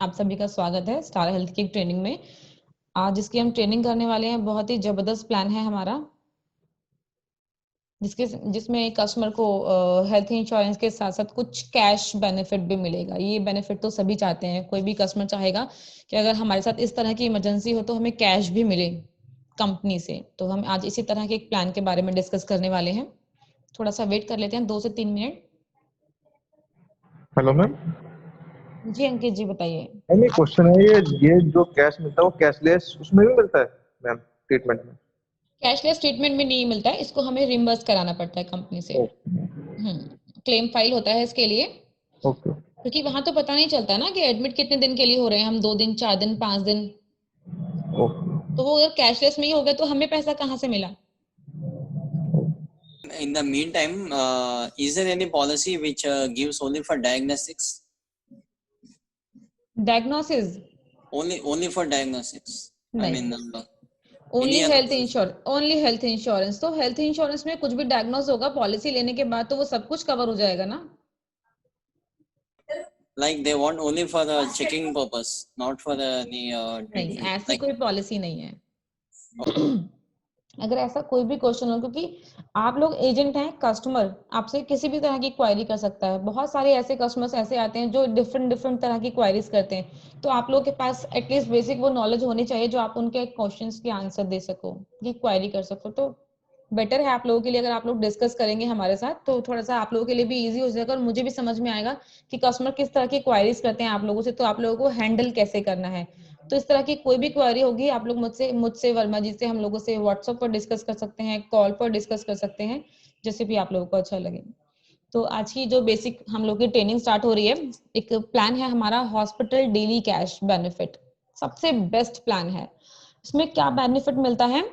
आप सभी का स्वागत है स्टार हेल्थ की ट्रेनिंग में। आज जिसकी हम ट्रेनिंग करने वाले हैं, बहुत ही जबरदस्त प्लान है हमारा, जिसमें कस्टमर को हेल्थ इंश्योरेंस के साथ साथ कुछ कैश बेनिफिट भी मिलेगा। ये बेनिफिट तो सभी चाहते हैं, कोई भी कस्टमर चाहेगा कि अगर हमारे साथ इस तरह की इमरजेंसी हो तो हमें कैश भी मिले कंपनी से। तो हम आज इसी तरह के एक प्लान के बारे में डिस्कस करने वाले हैं। थोड़ा सा वेट कर लेते हैं, 2 से 3 मिनट। Hello ma'am. जी अंकित जी बताइए। मैम एक क्वेश्चन है, ये जो कैश मिलता है वो कैशलेस उसमें भी मिलता है मैम, ट्रीटमेंट में? कैशलेस ट्रीटमेंट में नहीं मिलता है, इसको हमें रिम्बर्स कराना पड़ता है कंपनी से। क्लेम फाइल होता है इसके लिए, ओके। क्योंकि वहां तो पता नहीं चलता ना कि एडमिट कितने दिन के लिए हो रहे हैं हम, 2 दिन 4 दिन 5 दिन। ओके। तो वो अगर कैशलेस में ही हो गया तो हमें पैसा कहाँ से मिला? In the meantime, is there any policy which gives only for diagnostics? Diagnosis Only for diagnostics. I नहीं, mean, only any other health policy? Insurance, only health insurance. तो हेल्थ इंश्योरेंस में कुछ भी डायग्नोस होगा पॉलिसी लेने के बाद तो वो सब कुछ कवर हो जाएगा ना। Like they want only for the checking purpose, not for any नहीं, treatment. ऐसी Like कोई पॉलिसी नहीं है। अगर ऐसा कोई भी क्वेश्चन हो, क्योंकि आप लोग एजेंट हैं, कस्टमर आपसे किसी भी तरह की क्वायरी कर सकता है। बहुत सारे ऐसे कस्टमर्स ऐसे आते हैं जो डिफरेंट डिफरेंट तरह की क्वायरीज करते हैं, तो आप लोगों के पास एटलीस्ट बेसिक वो नॉलेज होनी चाहिए जो आप उनके क्वेश्चंस की आंसर दे सको, की क्वायरी कर सको। तो बेटर है आप लोगों के लिए अगर आप लोग डिस्कस करेंगे हमारे साथ, तो थोड़ा सा आप लोगों के लिए भी इजी हो जाएगा और मुझे भी समझ में आएगा कि कस्टमर किस तरह की क्वायरीज करते हैं आप लोगों से, तो आप लोगों को हैंडल कैसे करना है। तो इस तरह की कोई भी क्वेरी होगी आप लोग मुझसे वर्मा जी से, हम लोगों से व्हाट्सएप पर डिस्कस कर सकते हैं, कॉल पर डिस्कस कर सकते हैं, जैसे भी आप लोगों को अच्छा लगे। तो आज की जो बेसिक हम लोग की ट्रेनिंग स्टार्ट हो रही है, एक प्लान है हमारा हॉस्पिटल डेली कैश बेनिफिट। सबसे बेस्ट प्लान है। इसमें क्या बेनिफिट मिलता है?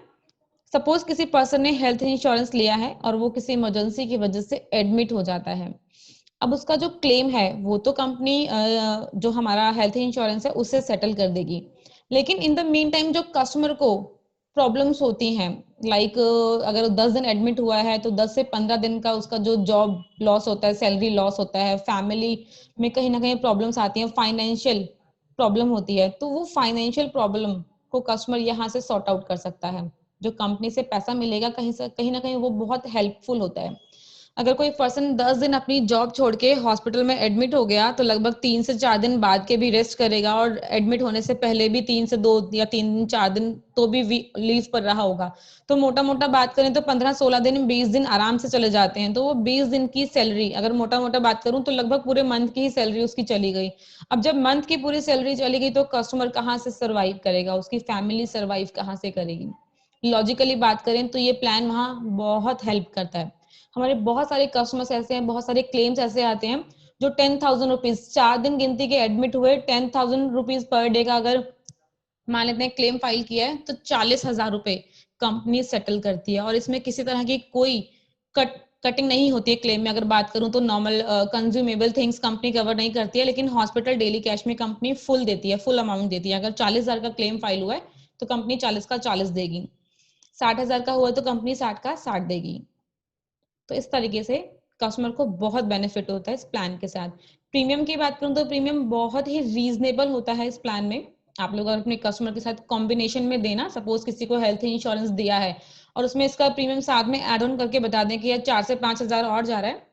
सपोज किसी पर्सन ने हेल्थ इंश्योरेंस लिया है और वो किसी इमरजेंसी की वजह से एडमिट हो जाता है। अब उसका जो क्लेम है वो तो कंपनी जो हमारा हेल्थ इंश्योरेंस है उससे सेटल कर देगी, लेकिन इन द मीन टाइम जो कस्टमर को प्रॉब्लम्स होती हैं, लाइक अगर 10 दिन एडमिट हुआ है तो 10 से 15 दिन का उसका जो जॉब लॉस होता है, सैलरी लॉस होता है, फैमिली में कहीं ना कहीं प्रॉब्लम्स आती हैं, फाइनेंशियल प्रॉब्लम होती है, तो वो फाइनेंशियल प्रॉब्लम को कस्टमर यहाँ से सॉर्ट आउट कर सकता है। जो कंपनी से पैसा मिलेगा कहीं ना कहीं वो बहुत हेल्पफुल होता है। अगर कोई पर्सन 10 दिन अपनी जॉब छोड़ के हॉस्पिटल में एडमिट हो गया तो लगभग 3 से 4 दिन बाद के भी रेस्ट करेगा, और एडमिट होने से पहले भी 3 से 2 या 3 दिन 4 दिन तो भी लीव पर रहा होगा। तो मोटा मोटा बात करें तो 15-16 दिन 20 दिन आराम से चले जाते हैं। तो वो 20 दिन की सैलरी, अगर मोटा मोटा बात करूं तो लगभग पूरे मंथ की ही सैलरी उसकी चली गई। अब जब मंथ की पूरी सैलरी चली गई तो कस्टमर कहाँ से सर्वाइव करेगा, उसकी फैमिली सर्वाइव कहाँ से करेगी? लॉजिकली बात करें तो ये प्लान वहां बहुत हेल्प करता है। हमारे बहुत सारे कस्टमर्स ऐसे हैं, बहुत सारे क्लेम्स ऐसे आते हैं जो 10,000 रुपीज, 4 दिन गिनती के एडमिट हुए, 10,000 रुपीज पर डे का अगर मान लेते हैं क्लेम फाइल किया है तो 40,000 रुपए कंपनी सेटल करती है। और इसमें किसी तरह की कोई कटिंग नहीं होती है क्लेम में। अगर बात करूं तो normal consumable things company cover नहीं करती है, लेकिन हॉस्पिटल डेली कैश में कंपनी फुल देती है, फुल अमाउंट देती है। अगर 40,000 का क्लेम फाइल हुआ है तो कंपनी 40 का 40 देगी, 60,000 का हुआ है तो कंपनी 60 का 60 देगी। तो इस तरीके से कस्टमर को बहुत बेनिफिट होता है इस प्लान के साथ। प्रीमियम की बात करूं तो प्रीमियम बहुत ही रीजनेबल होता है इस प्लान में। आप लोग अगर अपने कस्टमर के साथ कॉम्बिनेशन में देना, सपोज किसी को हेल्थ इंश्योरेंस दिया है और उसमें इसका प्रीमियम साथ में एड ऑन करके बता दें कि यार 4 से 5 हजार और जा रहा है,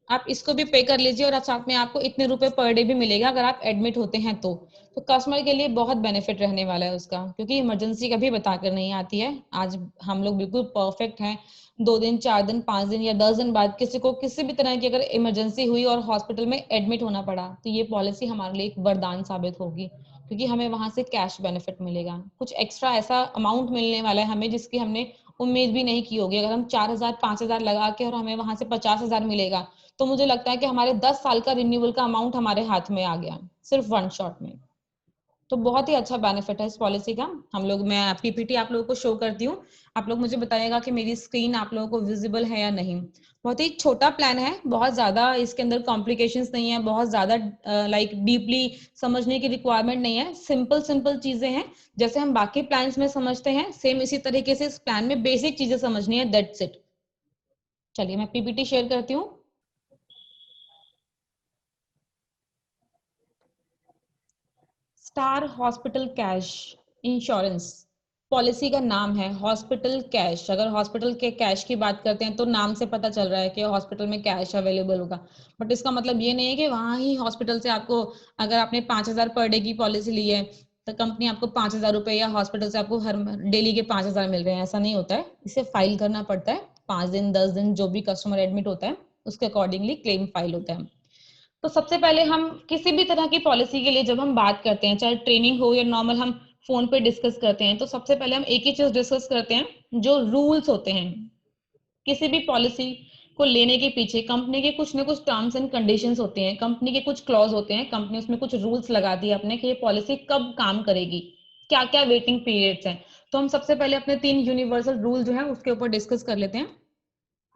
आप इसको भी पे कर लीजिए और साथ में आपको इतने रुपए पर डे भी मिलेगा अगर आप एडमिट होते हैं तो कस्टमर के लिए बहुत बेनिफिट रहने वाला है उसका, क्योंकि इमरजेंसी कभी बताकर नहीं आती है। आज हम लोग बिल्कुल परफेक्ट हैं। 2 दिन 4 दिन 5 दिन या 10 दिन बाद किसी को किसी भी तरह की अगर इमरजेंसी हुई और हॉस्पिटल में एडमिट होना पड़ा तो ये पॉलिसी हमारे लिए एक वरदान साबित होगी, क्योंकि हमें वहां से कैश बेनिफिट मिलेगा, कुछ एक्स्ट्रा ऐसा अमाउंट मिलने वाला है हमें जिसकी हमने उम्मीद भी नहीं की होगी। अगर हम 4,000 5,000 लगा के और हमें वहां से 50,000 मिलेगा तो मुझे लगता है कि हमारे 10 साल का रिन्यूअल का अमाउंट हमारे हाथ में आ गया सिर्फ वन शॉट में। तो बहुत ही अच्छा बेनिफिट है इस पॉलिसी का। हम लोग, मैं आपकी पीपीटी आप लोगों को शो करती हूँ, आप लोग मुझे बताइएगा कि मेरी स्क्रीन आप लोगों को विजिबल है या नहीं। बहुत ही छोटा प्लान है, बहुत ज्यादा इसके अंदर कॉम्प्लिकेशंस नहीं है, बहुत ज्यादा लाइक डीपली समझने की रिक्वायरमेंट नहीं है। सिंपल सिंपल चीजें हैं, जैसे हम बाकी प्लान्स में समझते हैं सेम इसी तरीके से इस प्लान में बेसिक चीजें समझनी है, दैट्स इट। चलिए मैं पीपीटी शेयर करती हूँ। Star hospital cash insurance policy का नाम है हॉस्पिटल कैश। अगर हॉस्पिटल के कैश की बात करते हैं तो नाम से पता चल रहा है कि हॉस्पिटल में कैश अवेलेबल होगा, बट इसका मतलब ये नहीं है कि वहां ही हॉस्पिटल से आपको, अगर आपने 5,000 पर डे की पॉलिसी ली है तो कंपनी आपको 5,000 रुपए या हॉस्पिटल से आपको हर डेली के 5,000 मिल रहे हैं, ऐसा नहीं होता है। इसे फाइल करना पड़ता है, 5 दिन 10 दिन जो भी कस्टमर एडमिट होता है उसके अकॉर्डिंगली क्लेम फाइल होता है। तो सबसे पहले हम किसी भी तरह की पॉलिसी के लिए जब हम बात करते हैं, चाहे ट्रेनिंग हो या नॉर्मल हम फोन पे डिस्कस करते हैं, तो सबसे पहले हम एक ही चीज डिस्कस करते हैं, जो रूल्स होते हैं किसी भी पॉलिसी को लेने के पीछे कंपनी के कुछ ना कुछ टर्म्स एंड कंडीशंस होते हैं, कंपनी के कुछ क्लॉज होते हैं, कंपनी उसमें कुछ रूल्स लगा दिए अपने कि ये पॉलिसी कब काम करेगी, क्या क्या वेटिंग पीरियड्स हैं। तो हम सबसे पहले अपने 3 यूनिवर्सल रूल जो है उसके ऊपर डिस्कस कर लेते हैं।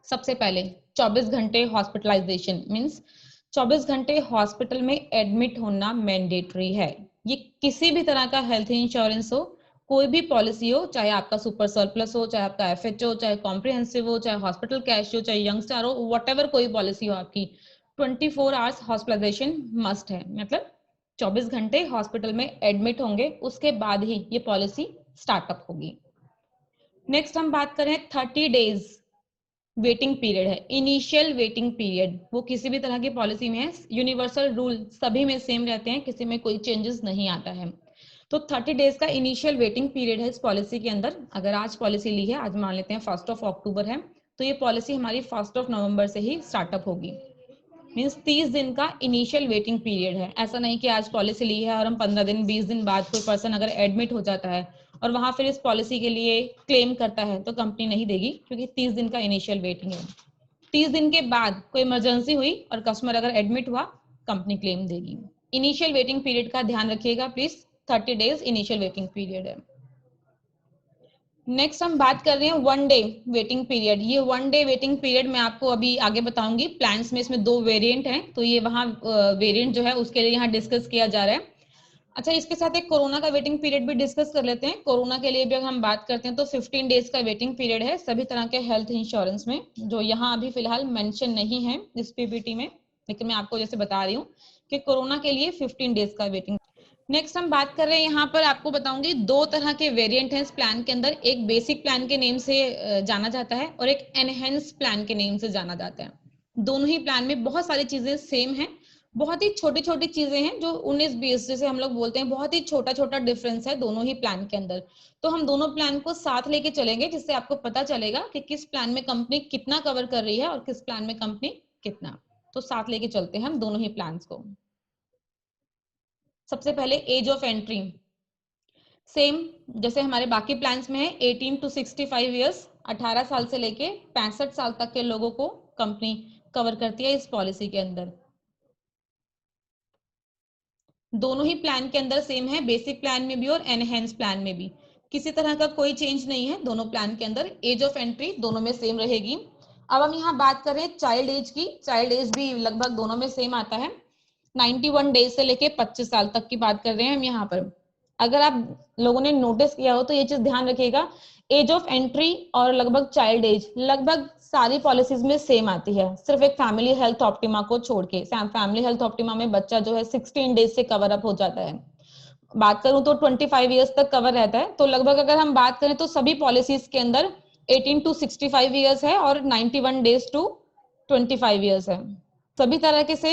सबसे पहले 24 घंटे हॉस्पिटलाइजेशन मींस 24 घंटे हॉस्पिटल में एडमिट होना मैंडेटरी है। ये किसी भी तरह का हेल्थ इंश्योरेंस हो, कोई भी पॉलिसी हो, चाहे आपका सुपर सरप्लस हो, चाहे आपका एफएच हो, चाहे कॉम्प्रिहेंसिव हो, चाहे हॉस्पिटल कैश हो, चाहे यंगस्टार हो, व्हाटएवर कोई पॉलिसी हो आपकी, 24 आवर्स हॉस्पिटलाइजेशन मस्ट है। मतलब 24 घंटे हॉस्पिटल में एडमिट होंगे, उसके बाद ही ये पॉलिसी स्टार्टअप होगी। नेक्स्ट हम बात करें 30 डेज वेटिंग पीरियड है, इनिशियल वेटिंग पीरियड। वो किसी भी तरह की पॉलिसी में है, यूनिवर्सल रूल सभी में सेम रहते हैं, किसी में कोई चेंजेस नहीं आता है। तो 30 डेज का इनिशियल वेटिंग पीरियड है इस पॉलिसी के अंदर। अगर आज पॉलिसी ली है, आज मान लेते हैं 1 अक्टूबर है, तो ये पॉलिसी हमारी 1 नवंबर से ही स्टार्टअप होगी। मीन्स 30 दिन का इनिशियल वेटिंग पीरियड है। ऐसा नहीं कि आज पॉलिसी ली है और हम 15 दिन 20 दिन बाद कोई पर्सन अगर एडमिट हो जाता है और वहां फिर इस पॉलिसी के लिए क्लेम करता है तो कंपनी नहीं देगी, क्योंकि 30 दिन का इनिशियल वेटिंग है। 30 दिन के बाद कोई इमरजेंसी हुई और कस्टमर अगर एडमिट हुआ, कंपनी क्लेम देगी। इनिशियल वेटिंग पीरियड का ध्यान रखिएगा please, 30 days initial waiting period है। नेक्स्ट हम बात कर रहे हैं 1 डे वेटिंग पीरियड। ये 1 डे वेटिंग पीरियड मैं आपको अभी आगे बताऊंगी। प्लान्स में इसमें 2 वेरिएंट हैं, तो ये वहां वेरिएंट जो है उसके लिए यहाँ डिस्कस किया जा रहा है। अच्छा, इसके साथ एक कोरोना का वेटिंग पीरियड भी डिस्कस कर लेते हैं। कोरोना के लिए भी अगर हम बात करते हैं तो 15 डेज का वेटिंग पीरियड है सभी तरह के हेल्थ इंश्योरेंस में, जो यहाँ अभी फिलहाल मेंशन नहीं है इस पीपीटी में, लेकिन मैं आपको जैसे बता रही हूँ कि कोरोना के लिए 15 डेज का वेटिंग। नेक्स्ट हम बात कर रहे हैं, यहाँ पर आपको बताऊंगी 2 तरह के वेरिएंट हैं इस प्लान के अंदर। एक बेसिक प्लान के नेम से जाना जाता है और एक एनहेंस प्लान के नेम से जाना जाता है। दोनों ही प्लान में बहुत सारी चीजें सेम हैं, बहुत ही छोटी छोटी चीजें हैं जो 19-20 जैसे हम लोग बोलते हैं, बहुत ही छोटा छोटा डिफरेंस है दोनों ही प्लान के अंदर। तो हम दोनों प्लान को साथ लेके चलेंगे, जिससे आपको पता चलेगा कि किस प्लान में कंपनी कितना कवर कर रही है और किस प्लान में कंपनी कितना। तो साथ लेके चलते हैं हम दोनों ही प्लान्स को। सबसे पहले एज ऑफ एंट्री सेम जैसे हमारे बाकी प्लान्स में है, 18 to 65 ईयर्स, 18 साल से लेके 65 साल तक के लोगों को कंपनी कवर करती है इस पॉलिसी के अंदर। दोनों ही प्लान के अंदर सेम है, बेसिक प्लान में भी और एनहेंस प्लान में भी किसी तरह का कोई चेंज नहीं है। दोनों प्लान के अंदर एज ऑफ एंट्री दोनों में सेम रहेगी। अब हम यहाँ बात करें चाइल्ड एज की, चाइल्ड एज भी लगभग दोनों में सेम आता है। 91 डेज से लेके 25 साल तक की बात कर रहे हैं हम यहाँ पर। अगर आप लोगों ने नोटिस किया हो तो ये चीज ध्यान रखिएगा, एज ऑफ एंट्री और लगभग चाइल्ड एज लगभग सारी पॉलिसीज में सेम आती है, सिर्फ एक फैमिली हेल्थ ऑप्टिमा को छोड़ के। फैमिली हेल्थ ऑप्टिमा में बच्चा जो है 16 डेज से कवर अप हो जाता है, बात करूं तो 25 ईयर्स तक कवर रहता है। तो लगभग अगर हम बात करें तो सभी पॉलिसीज के अंदर 18 to 65 ईयर्स है और 91 डेज टू 25 ईयर्स है। सभी तरह के से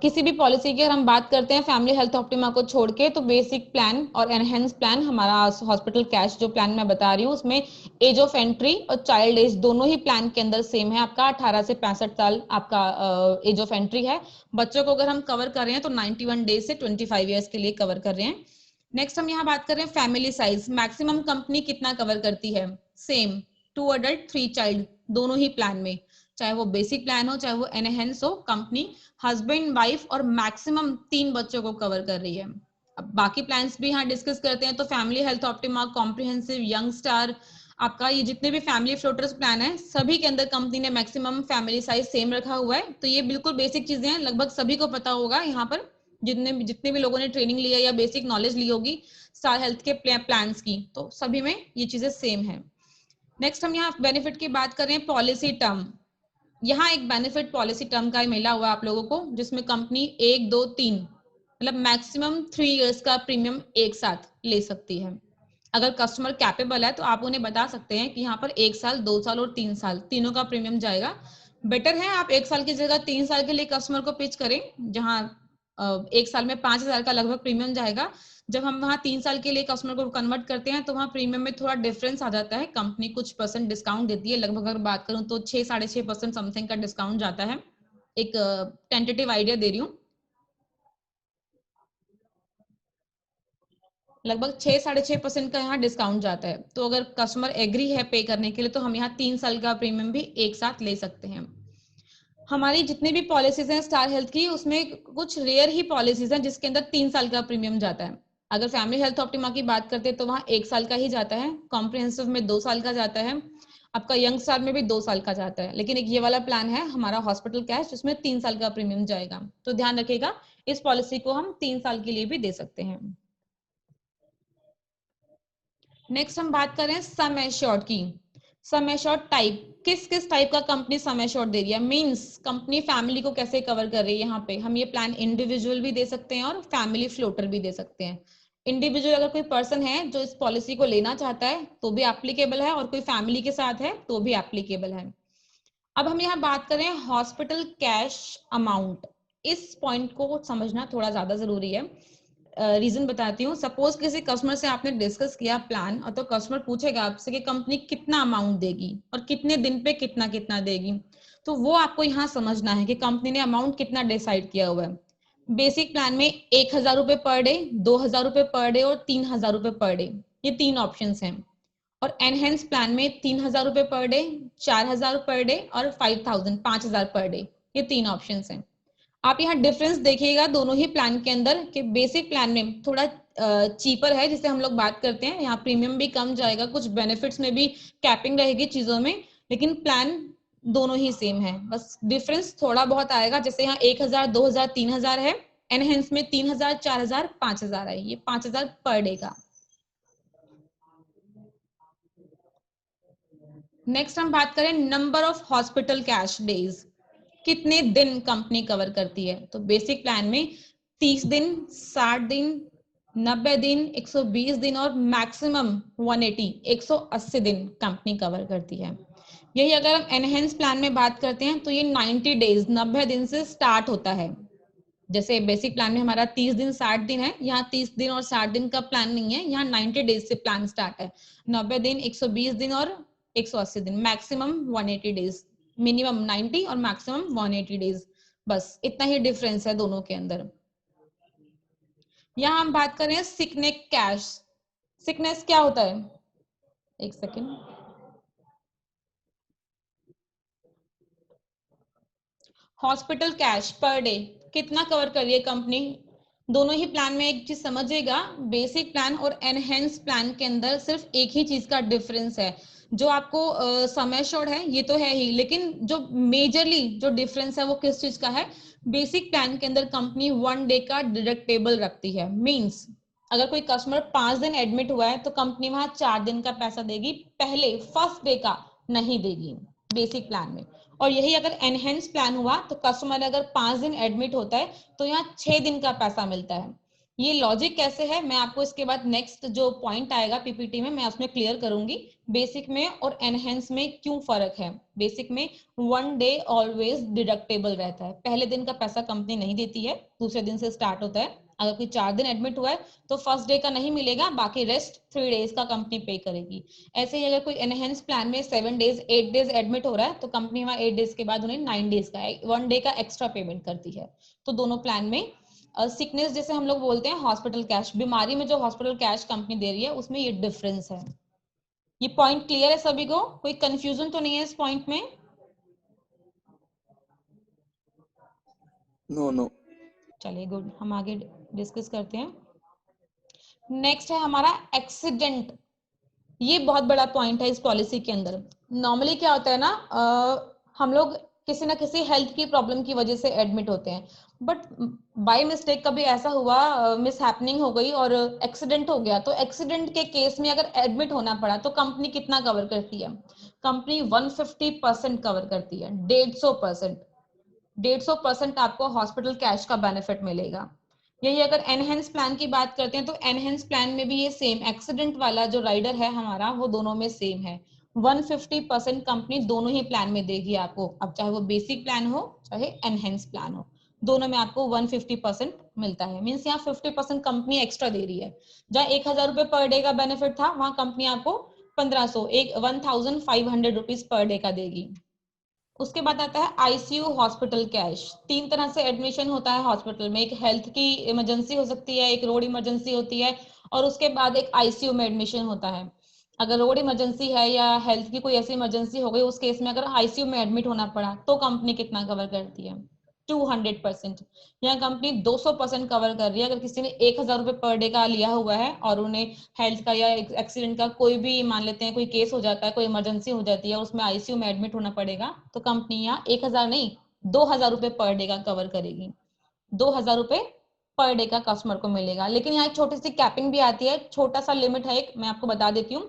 किसी भी पॉलिसी की अगर हम बात करते हैं फैमिली हेल्थ ऑप्टिमा को छोड़ के, तो बेसिक प्लान और एनहेंस प्लान, हमारा हॉस्पिटल कैश जो प्लान मैं बता रही हूँ उसमें एज ऑफ एंट्री और चाइल्ड एज दोनों ही प्लान के अंदर सेम है। आपका 18 से 65 साल आपका एज ऑफ एंट्री है। बच्चों को अगर हम कवर कर रहे हैं तो 91 डेज से 25 ईयर्स के लिए कवर कर रहे हैं। नेक्स्ट हम यहाँ बात कर रहे हैं फैमिली साइज, मैक्सिमम कंपनी कितना कवर करती है, सेम 2 अडल्ट 3 चाइल्ड दोनों ही प्लान में, चाहे वो बेसिक प्लान हो चाहे वो एनहेंस हो, कंपनी हस्बैंड वाइफ और मैक्सिमम 3 बच्चों को कवर कर रही है। अब बाकी प्लान्स भी यहाँ डिस्कस करते हैं, तो family health optima, comprehensive, young star, आपका ये जितने भी फैमिली फ्लोटर्स प्लान है सभी के अंदर कंपनी ने मैक्सिमम फैमिली साइज सेम रखा हुआ है। तो ये बिल्कुल बेसिक चीजें हैं, लगभग सभी को पता होगा यहाँ पर, जितने भी लोगों ने ट्रेनिंग लिया या बेसिक नॉलेज ली होगी स्टार हेल्थ के प्लान्स की, तो सभी में ये चीजें सेम है। नेक्स्ट हम यहाँ बेनिफिट की बात कर रहे हैं, पॉलिसी टर्म। यहाँ एक बेनिफिट पॉलिसी टर्म का मिला हुआ आप लोगों को, जिसमें कंपनी 1, 2, 3 मतलब मैक्सिमम 3 इयर्स का प्रीमियम एक साथ ले सकती है। अगर कस्टमर कैपेबल है तो आप उन्हें बता सकते हैं कि यहाँ पर 1 साल, 2 साल और 3 साल तीनों का प्रीमियम जाएगा। बेटर है आप 1 साल की जगह 3 साल के लिए कस्टमर को पिच करें, जहां 1 साल में 5,000 का लगभग प्रीमियम जाएगा। जब हम वहां 3 साल के लिए कस्टमर को कन्वर्ट करते हैं तो वहां प्रीमियम में थोड़ा डिफरेंस आ जाता है। कंपनी कुछ परसेंट डिस्काउंट देती है, लगभग अगर बात करूं तो 6-6.5% समथिंग का डिस्काउंट जाता है। एक टेंटेटिव आइडिया दे रही हूँ, लगभग 6-6.5% का यहाँ डिस्काउंट जाता है। तो अगर कस्टमर एग्री है पे करने के लिए तो हम यहाँ 3 साल का प्रीमियम भी एक साथ ले सकते हैं। हमारी जितनी भी पॉलिसीज हैं स्टार हेल्थ की, उसमें कुछ रेयर ही पॉलिसीज हैं जिसके अंदर 3 साल का प्रीमियम जाता है। अगर फैमिली हेल्थ ऑप्टिमा की बात करते हैं तो वहाँ 1 साल का ही जाता है, कॉम्प्रिहेंसिव में 2 साल का जाता है, आपका यंग स्टार में भी 2 साल का जाता है। लेकिन एक ये वाला प्लान है हमारा हॉस्पिटल कैश, जिसमें 3 साल का प्रीमियम जाएगा। तो ध्यान रखिएगा, इस पॉलिसी को हम 3 साल के लिए भी दे सकते हैं। नेक्स्ट हम बात करें सम एश्योर्ड की। सम एश्योर्ड टाइप, किस किस टाइप का कंपनी सम एश्योर्ड दे रही है, मींस कंपनी फैमिली को कैसे कवर कर रही है। यहाँ पे हम ये प्लान इंडिविजुअल भी दे सकते हैं और फैमिली फ्लोटर भी दे सकते हैं। इंडिविजुअल अगर कोई पर्सन है जो इस पॉलिसी को लेना चाहता है तो भी एप्लीकेबल है, और कोई फैमिली के साथ है तो भी एप्लीकेबल है। अब हम यहाँ बात करें हॉस्पिटल कैश अमाउंट, इस पॉइंट को समझना थोड़ा ज्यादा जरूरी है। रीजन बताती हूँ। सपोज किसी कस्टमर से आपने डिस्कस किया प्लान, और तो कस्टमर पूछेगा आपसे कि कंपनी कितना अमाउंट देगी और कितने दिन पे कितना कितना देगी, तो वो आपको यहाँ समझना है कि कंपनी ने अमाउंट कितना डिसाइड किया हुआ है। बेसिक प्लान में 1,000 रुपए पर डे, 2,000 रुपए पर डे और 3,000 रुपए पर डे, ये 3 ऑप्शन हैं। और एनहेंस प्लान में 3,000 रुपए पर डे, 4,000 पर डे और 5,000 पर डे, ये 3 ऑप्शन हैं। आप यहाँ डिफरेंस देखिएगा दोनों ही प्लान के अंदर कि बेसिक प्लान में थोड़ा चीपर है जिसे हम लोग बात करते हैं, यहाँ प्रीमियम भी कम जाएगा, कुछ बेनिफिट्स में भी कैपिंग रहेगी चीजों में, लेकिन प्लान दोनों ही सेम है, बस डिफरेंस थोड़ा बहुत आएगा। जैसे यहाँ 1,000, 2,000, 3,000 है, एनहेंस में 3,000, 4,000, 5,000 है, ये 5,000 पर डे का। नेक्स्ट हम बात करें number of hospital cash days, कितने दिन कंपनी कवर करती है। तो बेसिक प्लान में 30 दिन, 60 दिन, 90 दिन, 120 दिन और मैक्सिमम 180 दिन कंपनी कवर करती है। यही अगर हम एनहेंस प्लान में बात करते हैं तो ये 90 डेज, 90 दिन से स्टार्ट होता है। जैसे बेसिक प्लान में हमारा 30 दिन 60 दिन है, यहाँ 30 दिन और 60 दिन का प्लान नहीं है, यहाँ 90 डेज से प्लान स्टार्ट है। 90 दिन, 120 दिन और 180 दिन, मैक्सिमम 180 डेज, मिनिमम 90 और मैक्सिमम 180 डेज, बस इतना ही डिफरेंस है दोनों के अंदर। यहाँ हम बात करें सिकनेस कैश। सिकनेस क्या होता है, एक second, hospital cash per day कितना कवर कर रही है कंपनी। दोनों ही प्लान में एक चीज समझिएगा, बेसिक प्लान और एनहेंस प्लान के अंदर सिर्फ एक ही चीज का डिफरेंस है। जो आपको सम एश्योर्ड है ये तो है ही, लेकिन जो मेजरली जो डिफरेंस है वो किस चीज का है। बेसिक प्लान के अंदर कंपनी 1 डे का डिडक्टेबल रखती है, मींस अगर कोई कस्टमर 5 दिन एडमिट हुआ है तो कंपनी वहां 4 दिन का पैसा देगी, पहले फर्स्ट डे का नहीं देगी बेसिक प्लान में। और यही अगर एनहेंस प्लान हुआ तो कस्टमर अगर 5 दिन एडमिट होता है तो यहाँ 6 दिन का पैसा मिलता है। ये लॉजिक कैसे है मैं आपको इसके बाद नेक्स्ट जो पॉइंट आएगा पीपीटी में मैं उसमें क्लियर करूंगी, बेसिक में और एनहेंस में क्यों फर्क है। बेसिक में 1 डे ऑलवेज डिडक्टेबल रहता है, पहले दिन का पैसा कंपनी नहीं देती है, दूसरे दिन से स्टार्ट होता है। अगर कोई 4 दिन एडमिट हुआ है तो फर्स्ट डे का नहीं मिलेगा, बाकी रेस्ट 3 डेज का कंपनी पे करेगी। ऐसे ही अगर कोई एनहेंस प्लान में 7 डेज 8 डेज एडमिट हो रहा है तो कंपनी वहां 8 डेज के बाद उन्हें 9 डेज का 1 डे का एक्स्ट्रा पेमेंट करती है। तो दोनों प्लान में सिकनेस जैसे हम लोग बोलते हैं हॉस्पिटल कैश, बीमारी में जो हॉस्पिटल कैश कंपनी दे रही है उसमें ये डिफरेंस है। ये पॉइंट क्लियर है सभी को, कोई कंफ्यूजन तो नहीं है इस पॉइंट में। नो। चलिए गुड, हम आगे डिस्कस करते हैं। नेक्स्ट है हमारा एक्सीडेंट, ये बहुत बड़ा पॉइंट है इस पॉलिसी के अंदर। नॉर्मली क्या होता है ना, हम लोग किसी ना किसी हेल्थ की प्रॉब्लम की वजह से एडमिट होते हैं, बट बाय मिस्टेक कभी ऐसा हुआ, मिस हैपनिंग हो गई और एक्सीडेंट हो गया, तो एक्सीडेंट के केस में अगर एडमिट होना पड़ा तो कंपनी कितना कवर करती है। कंपनी 150% कवर करती है, 150%। 150% आपको हॉस्पिटल कैश का बेनिफिट मिलेगा। यही अगर एनहेंस प्लान की बात करते हैं तो एनहेंस प्लान में भी ये सेम एक्सीडेंट वाला जो राइडर है हमारा वो दोनों में सेम है। 150% कंपनी दोनों ही प्लान में देगी आपको, अब चाहे वो बेसिक प्लान हो चाहे एनहेंस प्लान हो, दोनों में आपको 150% मिलता है। मीन्स यहाँ 50% कंपनी एक्स्ट्रा दे रही है। जहाँ 1000 रुपए पर डे का बेनिफिट था वहां कंपनी आपको 1500 1500 रुपीज पर डे का देगी। उसके बाद आता है आईसीयू हॉस्पिटल कैश। 3 तरह से एडमिशन होता है हॉस्पिटल में, एक हेल्थ की इमरजेंसी हो सकती है, एक रोड इमरजेंसी होती है, और उसके बाद एक आईसीयू में एडमिशन होता है। अगर रोड इमरजेंसी है या हेल्थ की कोई ऐसी इमरजेंसी हो गई, उस केस में अगर आईसीयू में एडमिट होना पड़ा तो कंपनी कितना कवर करती है? 200%। यहाँ कंपनी 200% कवर कर रही है। अगर किसी ने 1000 रुपए पर डे का लिया हुआ है और उन्हें हेल्थ का या एक्सीडेंट का कोई भी मान लेते हैं कोई केस हो जाता है, कोई इमरजेंसी हो जाती है और उसमें आईसीयू में एडमिट होना पड़ेगा, तो कंपनी यहाँ 1000 नहीं 2000 रुपए पर डे का कवर करेगी। 2000 रुपए पर डे का कस्टमर को मिलेगा। लेकिन यहाँ एक छोटी सी कैपिंग भी आती है, छोटा सा लिमिट है एक, मैं आपको बता देती हूँ।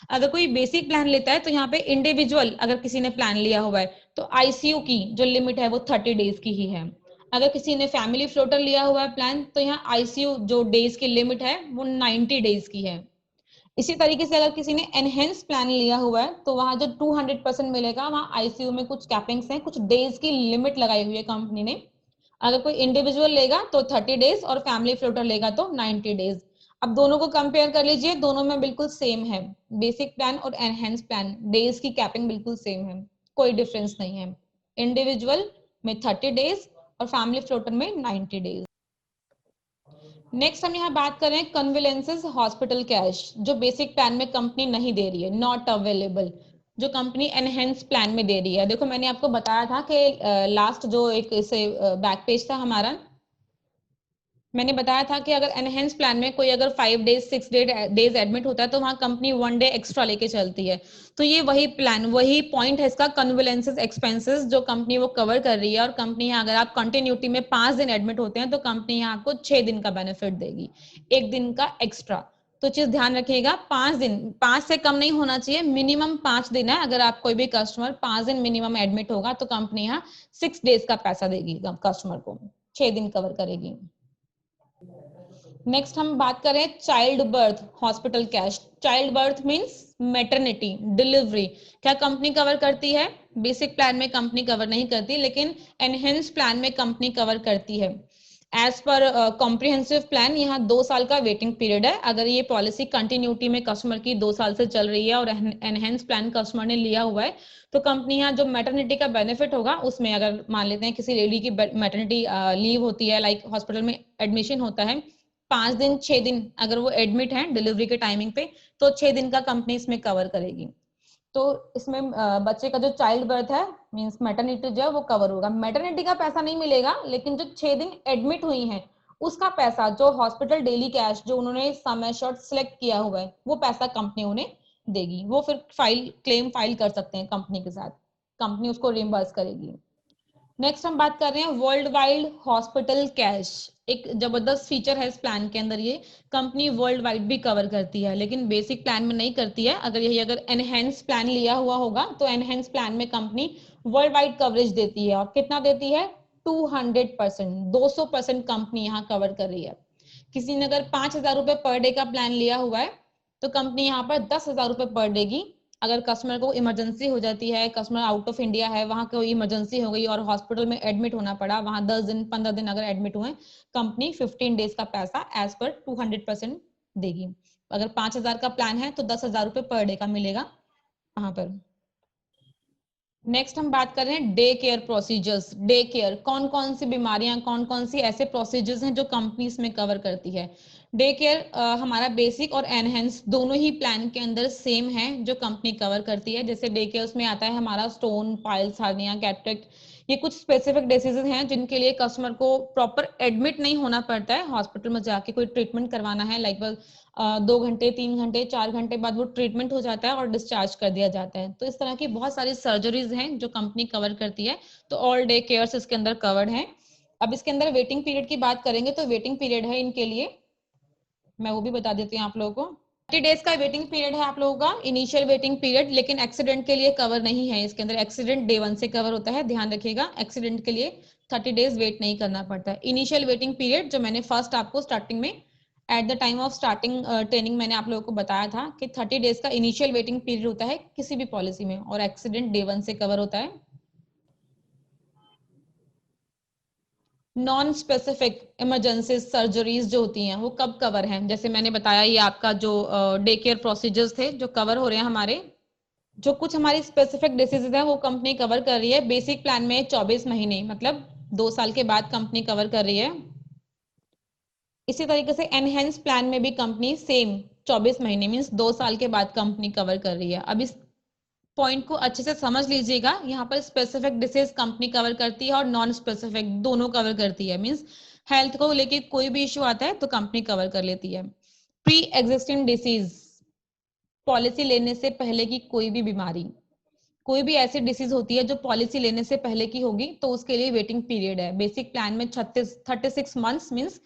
अगर कोई बेसिक प्लान लेता है तो यहाँ पे इंडिविजुअल अगर किसी ने प्लान लिया हुआ है तो आईसीयू की जो लिमिट है वो 30 डेज की ही है। अगर किसी ने फैमिली फ्लोटर लिया हुआ है प्लान तो यहाँ आईसीयू जो डेज की लिमिट है वो 90 डेज की है। इसी तरीके से अगर किसी ने एनहेंस प्लान लिया हुआ है तो वहां जो 200% मिलेगा, वहां आईसीयू में कुछ कैपिंग्स हैं, कुछ डेज की लिमिट लगाई हुई है कंपनी ने। अगर कोई इंडिविजुअल लेगा तो 30 डेज और फैमिली फ्लोटर लेगा तो 90 डेज। अब दोनों को कंपेयर कर लीजिए, दोनों में बिल्कुल सेम है। बेसिक प्लान और एनहेंस प्लान डेज की कैपिंग बिल्कुल सेम है, कोई डिफरेंस नहीं है। इंडिविजुअल में 30 डेज और फैमिली फ्लोटर में 90 डेज। नेक्स्ट हम यहाँ बात करें कन्वीनियंसेस हॉस्पिटल कैश, जो बेसिक प्लान में कंपनी नहीं दे रही है, नॉट अवेलेबल, जो कंपनी एनहेंस प्लान में दे रही है। देखो मैंने आपको बताया था कि लास्ट जो एक इसे बैक पेज था हमारा, मैंने बताया था कि अगर एनहेंस प्लान में कोई अगर 5 डेज 6 डेज एडमिट होता है तो वहां कंपनी 1 डे एक्स्ट्रा लेके चलती है। तो ये वही प्लान, वही पॉइंट है इसका, कन्वीनियंसेस एक्सपेंसेस जो कंपनी वो कवर कर रही है। और कंपनी यहाँ अगर आप कंटिन्यूटी में 5 दिन एडमिट होते हैं तो कंपनी यहाँ आपको 6 दिन का बेनिफिट देगी, 1 दिन का एक्स्ट्रा। तो चीज ध्यान रखिएगा, 5 दिन, 5 से कम नहीं होना चाहिए, मिनिमम 5 दिन है। अगर आप कोई भी कस्टमर 5 दिन मिनिमम एडमिट होगा तो कंपनी यहाँ 6 डेज का पैसा देगी कस्टमर को, 6 दिन कवर करेगी। नेक्स्ट हम बात करें child birth hospital cash. Child birth means maternity, delivery, क्या कंपनी कवर करती है? बेसिक प्लान में कंपनी कवर नहीं करती, लेकिन एनहेंस प्लान में कंपनी कवर करती है। एज पर कॉम्प्रिहेंसिव प्लान यहाँ 2 साल का वेटिंग पीरियड है। अगर ये पॉलिसी कंटिन्यूटी में कस्टमर की 2 साल से चल रही है और एनहेंस प्लान कस्टमर ने लिया हुआ है तो कंपनी यहाँ जो मैटरनिटी का बेनिफिट होगा उसमें, अगर मान लेते हैं किसी लेडी की मैटरनिटी लीव होती है, लाइक हॉस्पिटल में एडमिशन होता है 5 दिन 6 दिन, अगर वो एडमिट है डिलीवरी के टाइमिंग पे तो 6 दिन का कंपनी इसमें कवर करेगी। तो इसमें बच्चे का जो चाइल्ड बर्थ है मींस मैटरनिटी जो है वो कवर होगा। मैटरनिटी का पैसा नहीं मिलेगा, लेकिन जो 6 दिन एडमिट हुई हैं उसका पैसा, जो हॉस्पिटल डेली कैश जो उन्होंने समय शॉर्ट सिलेक्ट किया हुआ है वो पैसा कंपनी उन्हें देगी। वो फिर क्लेम फाइल कर सकते हैं कंपनी के साथ, कंपनी उसको रिम्बर्स करेगी। नेक्स्ट हम बात कर रहे हैं वर्ल्ड वाइड हॉस्पिटल कैश। एक जबरदस्त फीचर है इस प्लान के अंदर, ये कंपनी वर्ल्ड वाइड भी कवर करती है लेकिन बेसिक प्लान में नहीं करती है। अगर एनहेंस प्लान लिया हुआ होगा तो एनहेंस प्लान में कंपनी वर्ल्ड वाइड कवरेज देती है। और कितना देती है? 200%, 200% कंपनी यहाँ कवर कर रही है। किसी ने अगर 5000 रुपए पर डे का प्लान लिया हुआ है तो कंपनी यहाँ पर 10,000 रुपए पर देगी। अगर कस्टमर को इमरजेंसी हो जाती है, कस्टमर आउट ऑफ इंडिया है, वहां कोई इमरजेंसी हो गई और हॉस्पिटल में एडमिट होना पड़ा, वहां 10 दिन 15 दिन अगर एडमिट हुए, कंपनी 15 डेज का पैसा एज पर 200% देगी। अगर 5000 का प्लान है तो 10,000 रुपए पर डे का मिलेगा वहां पर। नेक्स्ट हम बात कर रहे हैं day care procedures. Day care, कौन कौन सी बीमारियां, कौन कौन सी ऐसे प्रोसीजर्स हैं जो कंपनी इसमें कवर करती है। डे केयर हमारा बेसिक और एनहेंस दोनों ही प्लान के अंदर सेम है जो कंपनी कवर करती है। जैसे डे केयर उसमें आता है हमारा स्टोन, पाइल्स, हार्निया, कैटरेक्ट, ये कुछ स्पेसिफिक डिसीजेज हैं जिनके लिए कस्टमर को प्रॉपर एडमिट नहीं होना पड़ता है, हॉस्पिटल में जाके कोई ट्रीटमेंट करवाना है, लगभग 2 घंटे 3 घंटे 4 घंटे बाद वो ट्रीटमेंट हो जाता है और डिस्चार्ज कर दिया जाता है। तो इस तरह की बहुत सारी सर्जरीज हैं जो कंपनी कवर करती है, तो ऑल डे केयर्स इसके अंदर कवर्ड है। अब इसके अंदर वेटिंग पीरियड की बात करेंगे तो वेटिंग पीरियड है इनके लिए, मैं वो भी बता देती हूँ आप लोगों को। 30 डेज का वेटिंग पीरियड है आप लोगों का, इनिशियल वेटिंग पीरियड, लेकिन एक्सीडेंट के लिए कवर नहीं है इसके अंदर। एक्सीडेंट डे 1 से कवर होता है, ध्यान रखिएगा, एक्सीडेंट के लिए 30 डेज वेट नहीं करना पड़ता है। इनिशियल वेटिंग पीरियड जो मैंने फर्स्ट आपको स्टार्टिंग में at the time of starting training मैंने आप लोगों को बताया था कि 30 डेज का इनिशियल वेटिंग पीरियड होता है किसी भी पॉलिसी में, और एक्सीडेंट डे 1 से कवर होता है। नॉन स्पेसिफिक इमरजेंसी सर्जरीज जो होती हैं वो कब कवर हैं, जैसे मैंने बताया ये आपका जो डे केयर प्रोसीजर्स थे जो कवर हो रहे हैं हमारे। जो कुछ हमारी स्पेसिफिक डिसीजेज है वो कंपनी कवर कर रही है। बेसिक प्लान में 24 महीने मतलब 2 साल के बाद कंपनी कवर कर रही है। इसी तरीके से एनहेंस प्लान में भी कंपनी सेम 24 महीने मींस 2 साल के बाद कंपनी कवर कर रही है। अब इस पॉइंट को अच्छे से समझ लीजिएगा, यहाँ पर स्पेसिफिक डिसीज कंपनी कवर करती है और नॉन स्पेसिफिक दोनों कवर करती है। मींस हेल्थ को लेके कोई भी इश्यू आता है तो कंपनी कवर कर लेती है। प्री एग्जिस्टिंग डिसीज, पॉलिसी लेने से पहले की कोई भी बीमारी, कोई भी ऐसी डिसीज होती है जो पॉलिसी लेने से पहले की होगी तो उसके लिए वेटिंग पीरियड है। बेसिक प्लान में 36 मंथ्स मींस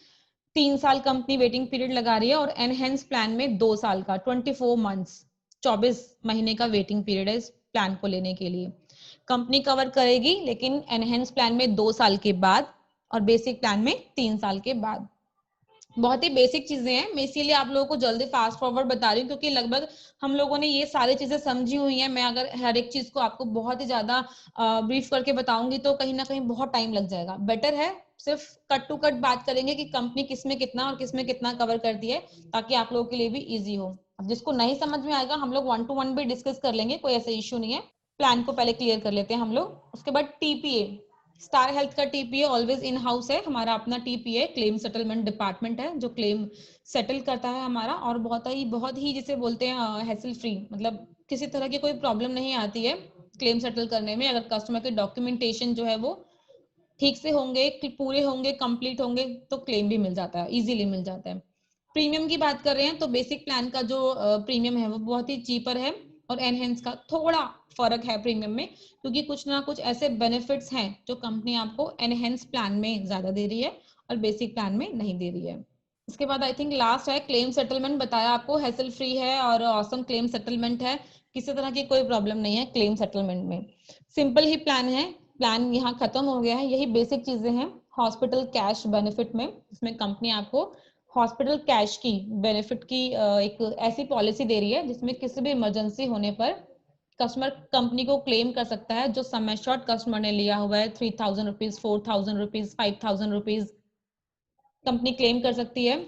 3 साल कंपनी वेटिंग पीरियड लगा रही है, और एनहेंस प्लान में 2 साल का 24 मंथ्स 24 महीने का वेटिंग पीरियड है इस प्लान को लेने के लिए। कंपनी कवर करेगी लेकिन एनहेंस प्लान में 2 साल के बाद और बेसिक प्लान में 3 साल के बाद। बहुत ही बेसिक चीजें हैं, मैं इसीलिए आप लोगों को जल्दी फास्ट फॉरवर्ड बता रही हूँ क्योंकि लगभग हम लोगों ने ये सारी चीजें समझी हुई हैं। मैं अगर हर एक चीज को आपको बहुत ही ज्यादा ब्रीफ करके बताऊंगी तो कहीं ना कहीं बहुत टाइम लग जाएगा। बेटर है सिर्फ कट टू कट बात करेंगे कि कंपनी किसमें कितना और किसमें कितना कवर करती है, ताकि आप लोगों के लिए भी इजी हो। अब जिसको नहीं समझ में आएगा हम लोग 1 to 1 भी डिस्कस कर लेंगे, कोई ऐसा इश्यू नहीं है। प्लान को पहले क्लियर कर लेते हैं हम लोग। उसके बाद टीपीए, स्टार हेल्थ का टीपीए ऑलवेज इन हाउस है। हमारा अपना टीपीए क्लेम सेटलमेंट डिपार्टमेंट है जो क्लेम सेटल करता है हमारा, और बहुत ही जिसे बोलते हैं हैसल फ्री, मतलब किसी तरह की कोई प्रॉब्लम नहीं आती है क्लेम सेटल करने में। अगर कस्टमर के डॉक्यूमेंटेशन जो है वो ठीक से होंगे, पूरे होंगे, कंप्लीट होंगे तो क्लेम भी मिल जाता है, इजीली मिल जाता है। प्रीमियम की बात कर रहे हैं तो बेसिक प्लान का जो प्रीमियम है वो बहुत ही चीपर है, और एनहेंस का थोड़ा फर्क है प्रीमियम में, क्योंकि कुछ ना कुछ ऐसे बेनिफिट्स हैं जो कंपनी आपको एनहेंस प्लान में ज्यादा दे रही है और बेसिक प्लान में नहीं दे रही है। इसके बाद आई थिंक लास्ट है क्लेम सेटलमेंट। बताया आपको हैसल फ्री है और ऑसम क्लेम सेटलमेंट है, किसी तरह की कोई प्रॉब्लम नहीं है क्लेम सेटलमेंट में। सिंपल ही प्लान है, प्लान यहाँ खत्म हो गया है। यही बेसिक चीजें हैं। हॉस्पिटल कैश बेनिफिट में इसमें कंपनी आपको हॉस्पिटल कैश की बेनिफिट की एक ऐसी पॉलिसी दे रही है जिसमें किसी भी इमरजेंसी होने पर कस्टमर कंपनी को क्लेम कर सकता है। जो सम एश्योर्ड कस्टमर ने लिया हुआ है 3000 rupees, 4000 rupees, 5000 rupees, company claim कर सकती है।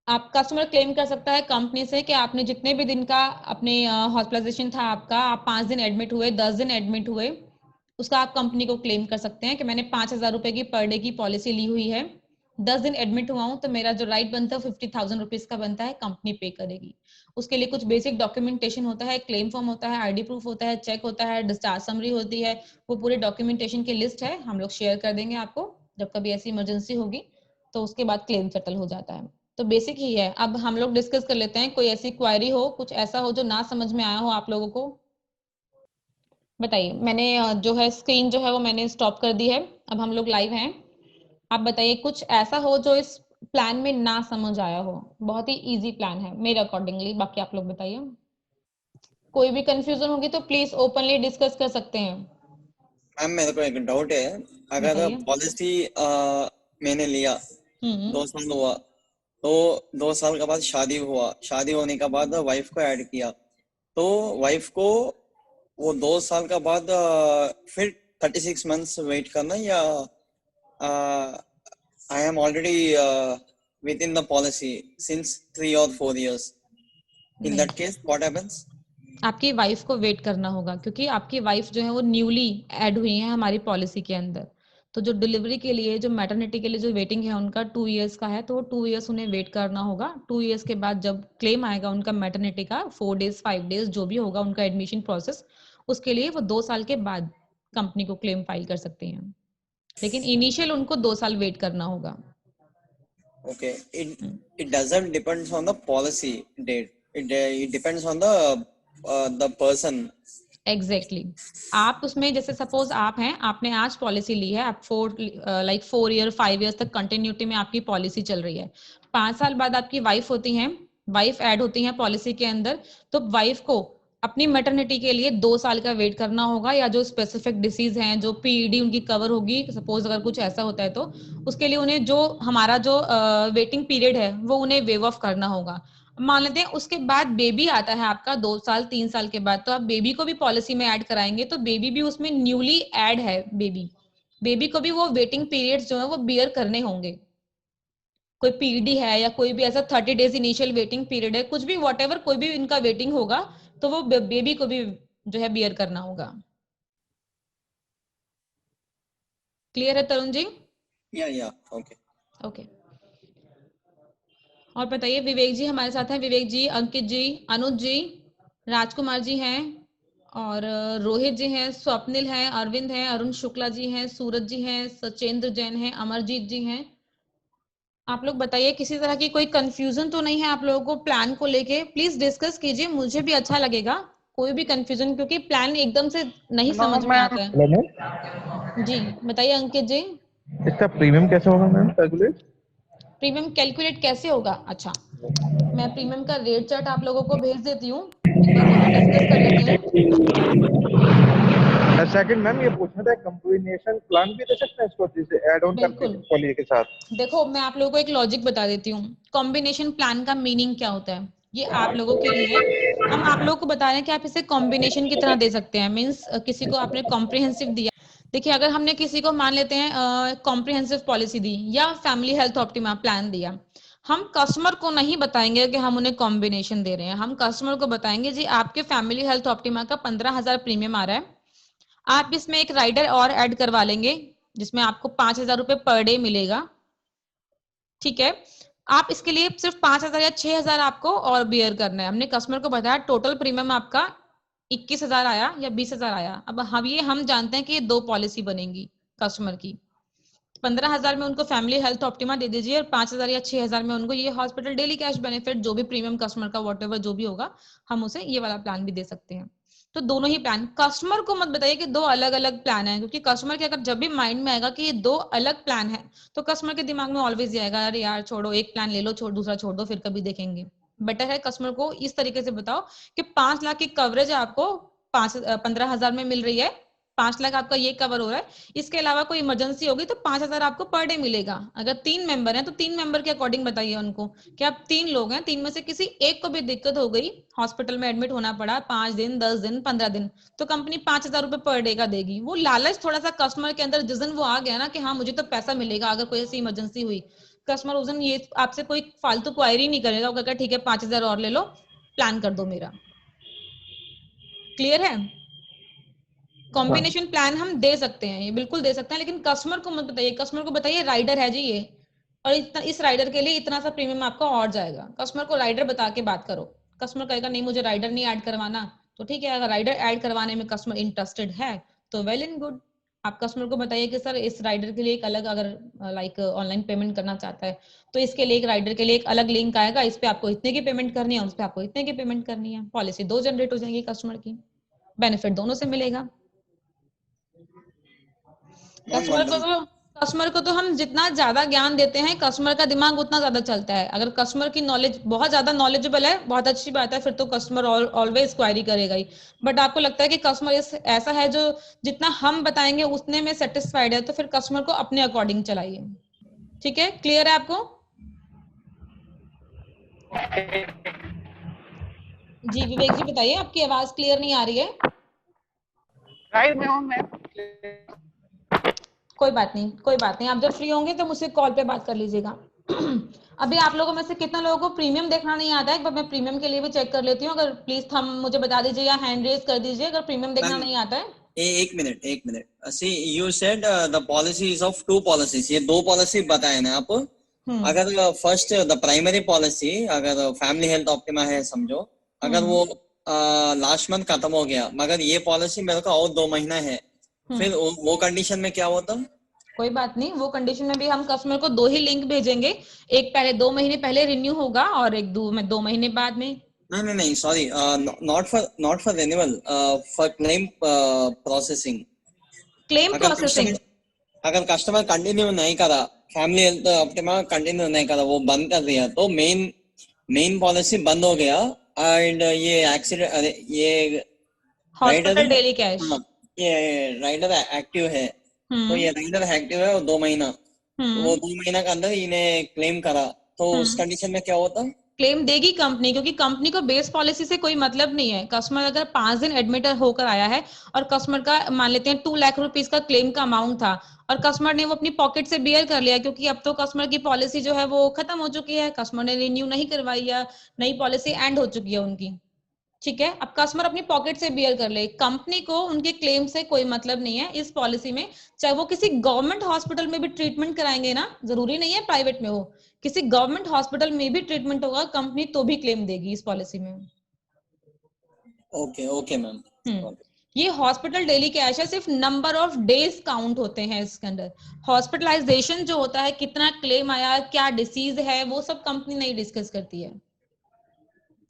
आप कस्टमर क्लेम कर सकता है कंपनी से कि आपने जितने भी दिन का अपने हॉस्पिटलाइजेशन था आपका, आप 5 दिन एडमिट हुए, 10 दिन एडमिट हुए, उसका आप कंपनी को क्लेम कर सकते हैं कि मैंने 5000 रुपए की पर डे की पॉलिसी ली हुई है, 10 दिन एडमिट हुआ हूं तो मेरा जो राइट बनता है 50,000 रुपीज का बनता है, कंपनी पे करेगी। उसके लिए कुछ बेसिक डॉक्यूमेंटेशन होता है, क्लेम फॉर्म होता है, आईडी प्रूफ होता है, चेक होता है, डिस्चार्ज समरी होती है। वो पूरे डॉक्यूमेंटेशन की लिस्ट है, हम लोग शेयर कर देंगे आपको जब कभी ऐसी इमरजेंसी होगी, तो उसके बाद क्लेम सेटल हो जाता है। तो बेसिक ही है। अब हम लोग डिस्कस कर लेते हैं, कोई ऐसी क्वेरी हो, कुछ ऐसा हो जो ना समझ में आया हो आप लोगों को, बताइए। मैंने जो है स्क्रीन जो है वो मैंने स्टॉप कर दी है, अब हम लोग लाइव हैं। आप बताइए कुछ ऐसा हो जो इस प्लान में ना समझ आया हो। बहुत ही इजी प्लान है मेरे अकॉर्डिंगली, बाकी आप लोग बताइए। कोई भी कंफ्यूजन होगी तो प्लीज ओपनली डिस्कस कर सकते हैं। मैम मेरे को एक डाउट है, अगर बताइए। पॉलिसी मैंने लिया 2 साल हुआ, तो 2 साल के बाद शादी हुआ, शादी होने के बाद वाइफ को ऐड किया, तो वाइफ को वो 2 साल के बाद फिर 36 मंथ्स वेट करना, या I am already with in the policy since 3 or 4 years, in that case what happens? आपकी वाइफ को वेट करना होगा क्योंकि आपकी वाइफ जो है वो न्यूली ऐड हुई है हमारी पॉलिसी के अंदर। तो जो डिलीवरी के लिए, जो मैटरनिटी के लिए जो वेटिंग है उनका 2 इयर्स का है, तो वो 2 इयर्स उन्हें वेट करना होगा। 2 इयर्स के बाद जब क्लेम आएगा उनका मैटरनिटी का, 4 डेज 5 डेज जो भी होगा उनका एडमिशन प्रोसेस, उसके लिए वो 2 साल के बाद कंपनी को क्लेम फाइल कर सकती हैं, लेकिन इनिशियल उनको 2 साल वेट करना होगा। Okay, it doesn't depends on the policy date. It depends on the person. Exactly आप उसमें जैसे सपोज आप हैं, आपने आज पॉलिसी ली है, आप 4 ईयर 5 ईयर्स तक कंटिन्यूटी में आपकी पॉलिसी चल रही है। 5 साल बाद आपकी वाइफ होती हैं, वाइफ ऐड होती हैं पॉलिसी के अंदर, तो वाइफ को अपनी मैटरनिटी के लिए 2 साल का वेट करना होगा, या जो स्पेसिफिक डिसीज हैं, जो पीईडी उनकी कवर होगी, सपोज अगर कुछ ऐसा होता है तो उसके लिए उन्हें जो हमारा जो वेटिंग पीरियड है वो उन्हें वेव ऑफ करना होगा। मान लेते हैं उसके बाद बेबी आता है आपका 2 साल 3 साल के बाद, तो आप बेबी को भी पॉलिसी में ऐड कराएंगे, तो बेबी भी उसमें न्यूली ऐड है। बेबी को भी वो वेटिंग पीरियड्स जो है वो बियर करने होंगे। कोई पीडी है या कोई भी ऐसा 30 डेज इनिशियल वेटिंग पीरियड है, कुछ भी वॉट कोई भी इनका वेटिंग होगा, तो वो बेबी को भी जो है बियर करना होगा। क्लियर है तरुण जी? या ओके ओके। और बताइए, विवेक जी हमारे साथ हैं। विवेक जी, अंकित जी, अनुज जी, राजकुमार जी हैं, और रोहित जी हैं, स्वप्निल हैं, अरविंद हैं, अरुण शुक्ला जी हैं, सूरज जी हैं, सचेंद्र जैन हैं, अमरजीत जी हैं। आप लोग बताइए, किसी तरह की कोई कंफ्यूजन तो नहीं है आप लोगों को प्लान को लेके? प्लीज डिस्कस कीजिए, मुझे भी अच्छा लगेगा कोई भी कंफ्यूजन, क्योंकि प्लान एकदम से नहीं समझ में आता है। हेलो मैम, जी बताइए अंकित जी। इसका प्रीमियम कैसे होगा मैम कैलकुलेट? प्रीमियम कैलकुलेट कैसे होगा? अच्छा, मैं प्रीमियम का रेट चार्ट आप लोगों को भेज देती हूँ, एक बार वो भी डिस्कस कर लेते हैं। सेकंड मैम, ये पूछना था, कॉम्बिनेशन प्लान भी दे सकते हैं इसको, जैसे ऐड ऑन करके बिल्कुल। पॉलिसी के साथ? देखो मैं आप लोगों को एक लॉजिक बता देती हूँ। कॉम्बिनेशन प्लान का मीनिंग क्या होता है, ये आप लोगों के लिए हम आप लोगों को बता रहे हैं कि आप इसे कॉम्बिनेशन की तरह दे सकते हैं। मीन्स किसी को आपने कॉम्प्रिहेंसिव दिया, देखिए अगर हमने किसी को मान लेते हैं कॉम्प्रिहेंसिव पॉलिसी दी या फैमिली हेल्थ ऑप्टिमा प्लान दिया, हम कस्टमर को नहीं बताएंगे कि हम उन्हें कॉम्बिनेशन दे रहे हैं। हम कस्टमर को बताएंगे जी आपके फैमिली हेल्थ ऑप्टिमा का 15,000 प्रीमियम आ रहा है, आप इसमें एक राइडर और ऐड करवा लेंगे जिसमें आपको 5,000 रुपए पर डे मिलेगा। ठीक है, आप इसके लिए सिर्फ 5,000 या 6,000 आपको और बियर करना है। हमने कस्टमर को बताया टोटल प्रीमियम आपका 21,000 आया या 20,000 आया। अब हम जानते हैं कि ये 2 पॉलिसी बनेगी कस्टमर की। 15,000 में उनको फैमिली हेल्थ ऑप्टिमा दे दीजिए, और 5,000 या 6,000 में उनको ये हॉस्पिटल डेली कैश बेनिफिट, जो भी प्रीमियम कस्टमर का वॉट जो भी होगा, हम उसे ये वाला प्लान भी दे सकते हैं। तो दोनों ही प्लान, कस्टमर को मत बताइए कि 2 अलग अलग प्लान है, क्योंकि कस्टमर के अगर जब भी माइंड में आएगा कि ये 2 अलग प्लान है, तो कस्टमर के दिमाग में ऑलवेज आएगा अरे यार छोड़ो, एक प्लान ले लो, छोड़ दूसरा छोड़ दो, फिर कभी देखेंगे। बेटर है कस्टमर को इस तरीके से बताओ कि 5 लाख की कवरेज आपको 15,000 में मिल रही है, 5 लाख आपका ये कवर हो रहा है, इसके अलावा कोई इमरजेंसी होगी तो 5,000 आपको पर डे मिलेगा। अगर 3 मेंबर हैं तो 3 मेंबर के अकॉर्डिंग बताइए उनको कि आप 3 लोग हैं, 3 में से किसी एक को भी दिक्कत हो गई, हॉस्पिटल में एडमिट होना पड़ा 5 दिन 10 दिन 15 दिन, तो कंपनी 5,000 रुपए पर डे का देगी। वो लालच थोड़ा सा कस्टमर के अंदर जिस दिन वो आ गया ना कि हाँ मुझे तो पैसा मिलेगा अगर कोई ऐसी इमरजेंसी हुई, कस्टमर उस दिन ये आपसे कोई फालतू क्वायरी नहीं करेगा, वो कहेगा ठीक है 5,000 और ले लो, प्लान कर दो मेरा। क्लियर है? कॉम्बिनेशन प्लान हम दे सकते हैं, ये बिल्कुल दे सकते हैं, लेकिन कस्टमर को मत बताइए। कस्टमर को बताइए राइडर है जी ये, और इतना इस राइडर के लिए इतना सा प्रीमियम आपका और जाएगा। कस्टमर को राइडर बता के बात करो। कस्टमर कहेगा नहीं मुझे राइडर नहीं ऐड करवाना, तो ठीक है, अगर राइडर ऐड करवाने में कस्टमर इंटरेस्टेड है तो वेल एंड गुड। आप कस्टमर को बताइए कि सर इस राइडर के लिए एक अलग, अगर लाइक ऑनलाइन पेमेंट करना चाहता है तो इसके लिए एक राइडर के लिए एक अलग लिंक आएगा, इस पे आपको इतने की पेमेंट करनी है, उस पे आपको इतने की पेमेंट करनी है। पॉलिसी 2 जनरेट हो जाएगी कस्टमर की, बेनिफिट दोनों से मिलेगा। कस्टमर को तो हम जितना ज्यादा ज्ञान देते हैं कस्टमर का दिमाग उतना ज्यादा चलता है। अगर कस्टमर की नॉलेज बहुत ज्यादा नॉलेजेबल है, बहुत अच्छी बात है, फिर तो कस्टमर ऑलवेज क्वायरी करेगा ही। बट आपको लगता है कि कस्टमर ऐसा है जो जितना हम बताएंगे उतने में सेटिस्फाइड है, तो फिर कस्टमर को अपने अकॉर्डिंग चलाइए। ठीक है, क्लियर है आपको? जी विवेक जी बताइए, आपकी आवाज क्लियर नहीं आ रही है। राइट में हूं मैं। कोई बात नहीं, कोई बात नहीं, आप जब फ्री होंगे तो मुझसे कॉल पे बात कर लीजिएगा। अभी आप लोगों में से कितना लोगों को प्रीमियम देखना नहीं आता है? मैं प्रीमियम के लिए भी चेक कर लेती हूँ, अगर प्लीज हम मुझे बता दीजिए या हैंड रेज कर दीजिए अगर प्रीमियम देखना नहीं आता है। एक minute see you said the policies of 2 policies, ये 2 पॉलिसी बताए ना आप। अगर फर्स्ट द प्राइमरी पॉलिसी, अगर फैमिली हेल्थ ऑप्टिमा है समझो, अगर वो लास्ट मंथ खत्म हो गया मगर ये पॉलिसी मेरे को और 2 महीना है, फिर वो कंडीशन में क्या होता? कोई बात नहीं, वो कंडीशन में भी हम कस्टमर को 2 ही लिंक भेजेंगे, एक पहले 2 महीने पहले रिन्यू होगा और एक 2 महीने बाद में। नहीं sorry, not for renewal, for claim processing. Claim processing अगर कस्टमर कंटिन्यू नहीं करा, फैमिली हेल्थ ऑप्टिमा कंटिन्यू नहीं करा, वो बंद कर दिया, तो मेन पॉलिसी बंद हो गया, एंड ये एक्सीडेंट, अरे ये राइडर, हॉस्पिटल डेली कैश। हाँ, ये राइडर एक्टिव है, तो ये राइडर एक्टिव है और 2 महीना, तो वो 2 महीना के अंदर इन्हें क्लेम करा, तो उस कंडीशन में क्या होता? क्लेम देगी कंपनी, क्योंकि कंपनी को बेस पॉलिसी से कोई मतलब नहीं है। कस्टमर अगर 5 दिन एडमिट होकर आया है और कस्टमर का मान लेते हैं 2 लाख रुपीस का क्लेम का अमाउंट था और कस्टमर ने वो अपनी पॉकेट से बियर कर लिया, क्योंकि अब तो कस्टमर की पॉलिसी जो है वो खत्म हो चुकी है, कस्टमर ने रिन्यू नहीं करवाई या नई पॉलिसी एंड हो चुकी है उनकी, ठीक है। अब कस्टमर अपनी पॉकेट से बियर कर ले, कंपनी को उनके क्लेम से कोई मतलब नहीं है इस पॉलिसी में। चाहे वो किसी गवर्नमेंट हॉस्पिटल में भी ट्रीटमेंट कराएंगे ना, जरूरी नहीं है प्राइवेट में हो, किसी गवर्नमेंट हॉस्पिटल में भी ट्रीटमेंट होगा, कंपनी तो भी क्लेम देगी इस पॉलिसी में। Okay okay ma'am. ये हॉस्पिटल डेली कैश है, सिर्फ नंबर ऑफ डेज काउंट होते हैं इसके अंदर। हॉस्पिटलाइजेशन जो होता है, कितना क्लेम आया, क्या डिसीज है, वो सब कंपनी नहीं डिस्कस करती है,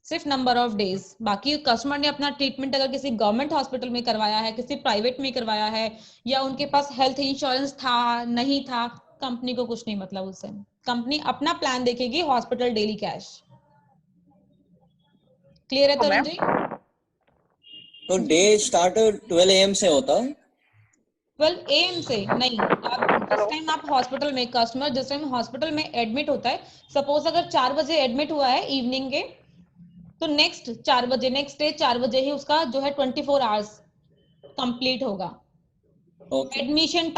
सिर्फ नंबर ऑफ डेज। बाकी कस्टमर ने अपना ट्रीटमेंट अगर किसी गवर्नमेंट हॉस्पिटल में करवाया है, किसी प्राइवेट में करवाया है, या उनके पास हेल्थ इंश्योरेंस था नहीं था, कंपनी को कुछ नहीं मतलब उससे। कंपनी अपना प्लान देखेगी, हॉस्पिटल डेली कैश। क्लियर है तो तरुण जी? तो डे स्टार्ट 12 AM से होता? 12 AM से नहीं, आप जिस टाइम आप हॉस्पिटल में, कस्टमर जिस टाइम हॉस्पिटल में एडमिट होता है, सपोज अगर 4 बजे एडमिट हुआ है इवनिंग के, तो नेक्स्ट 4 बजे, नेक्स्ट डे 4 बजे ही उसका जो है 24 आवर्स कंप्लीट होगा। ओके एडमिशन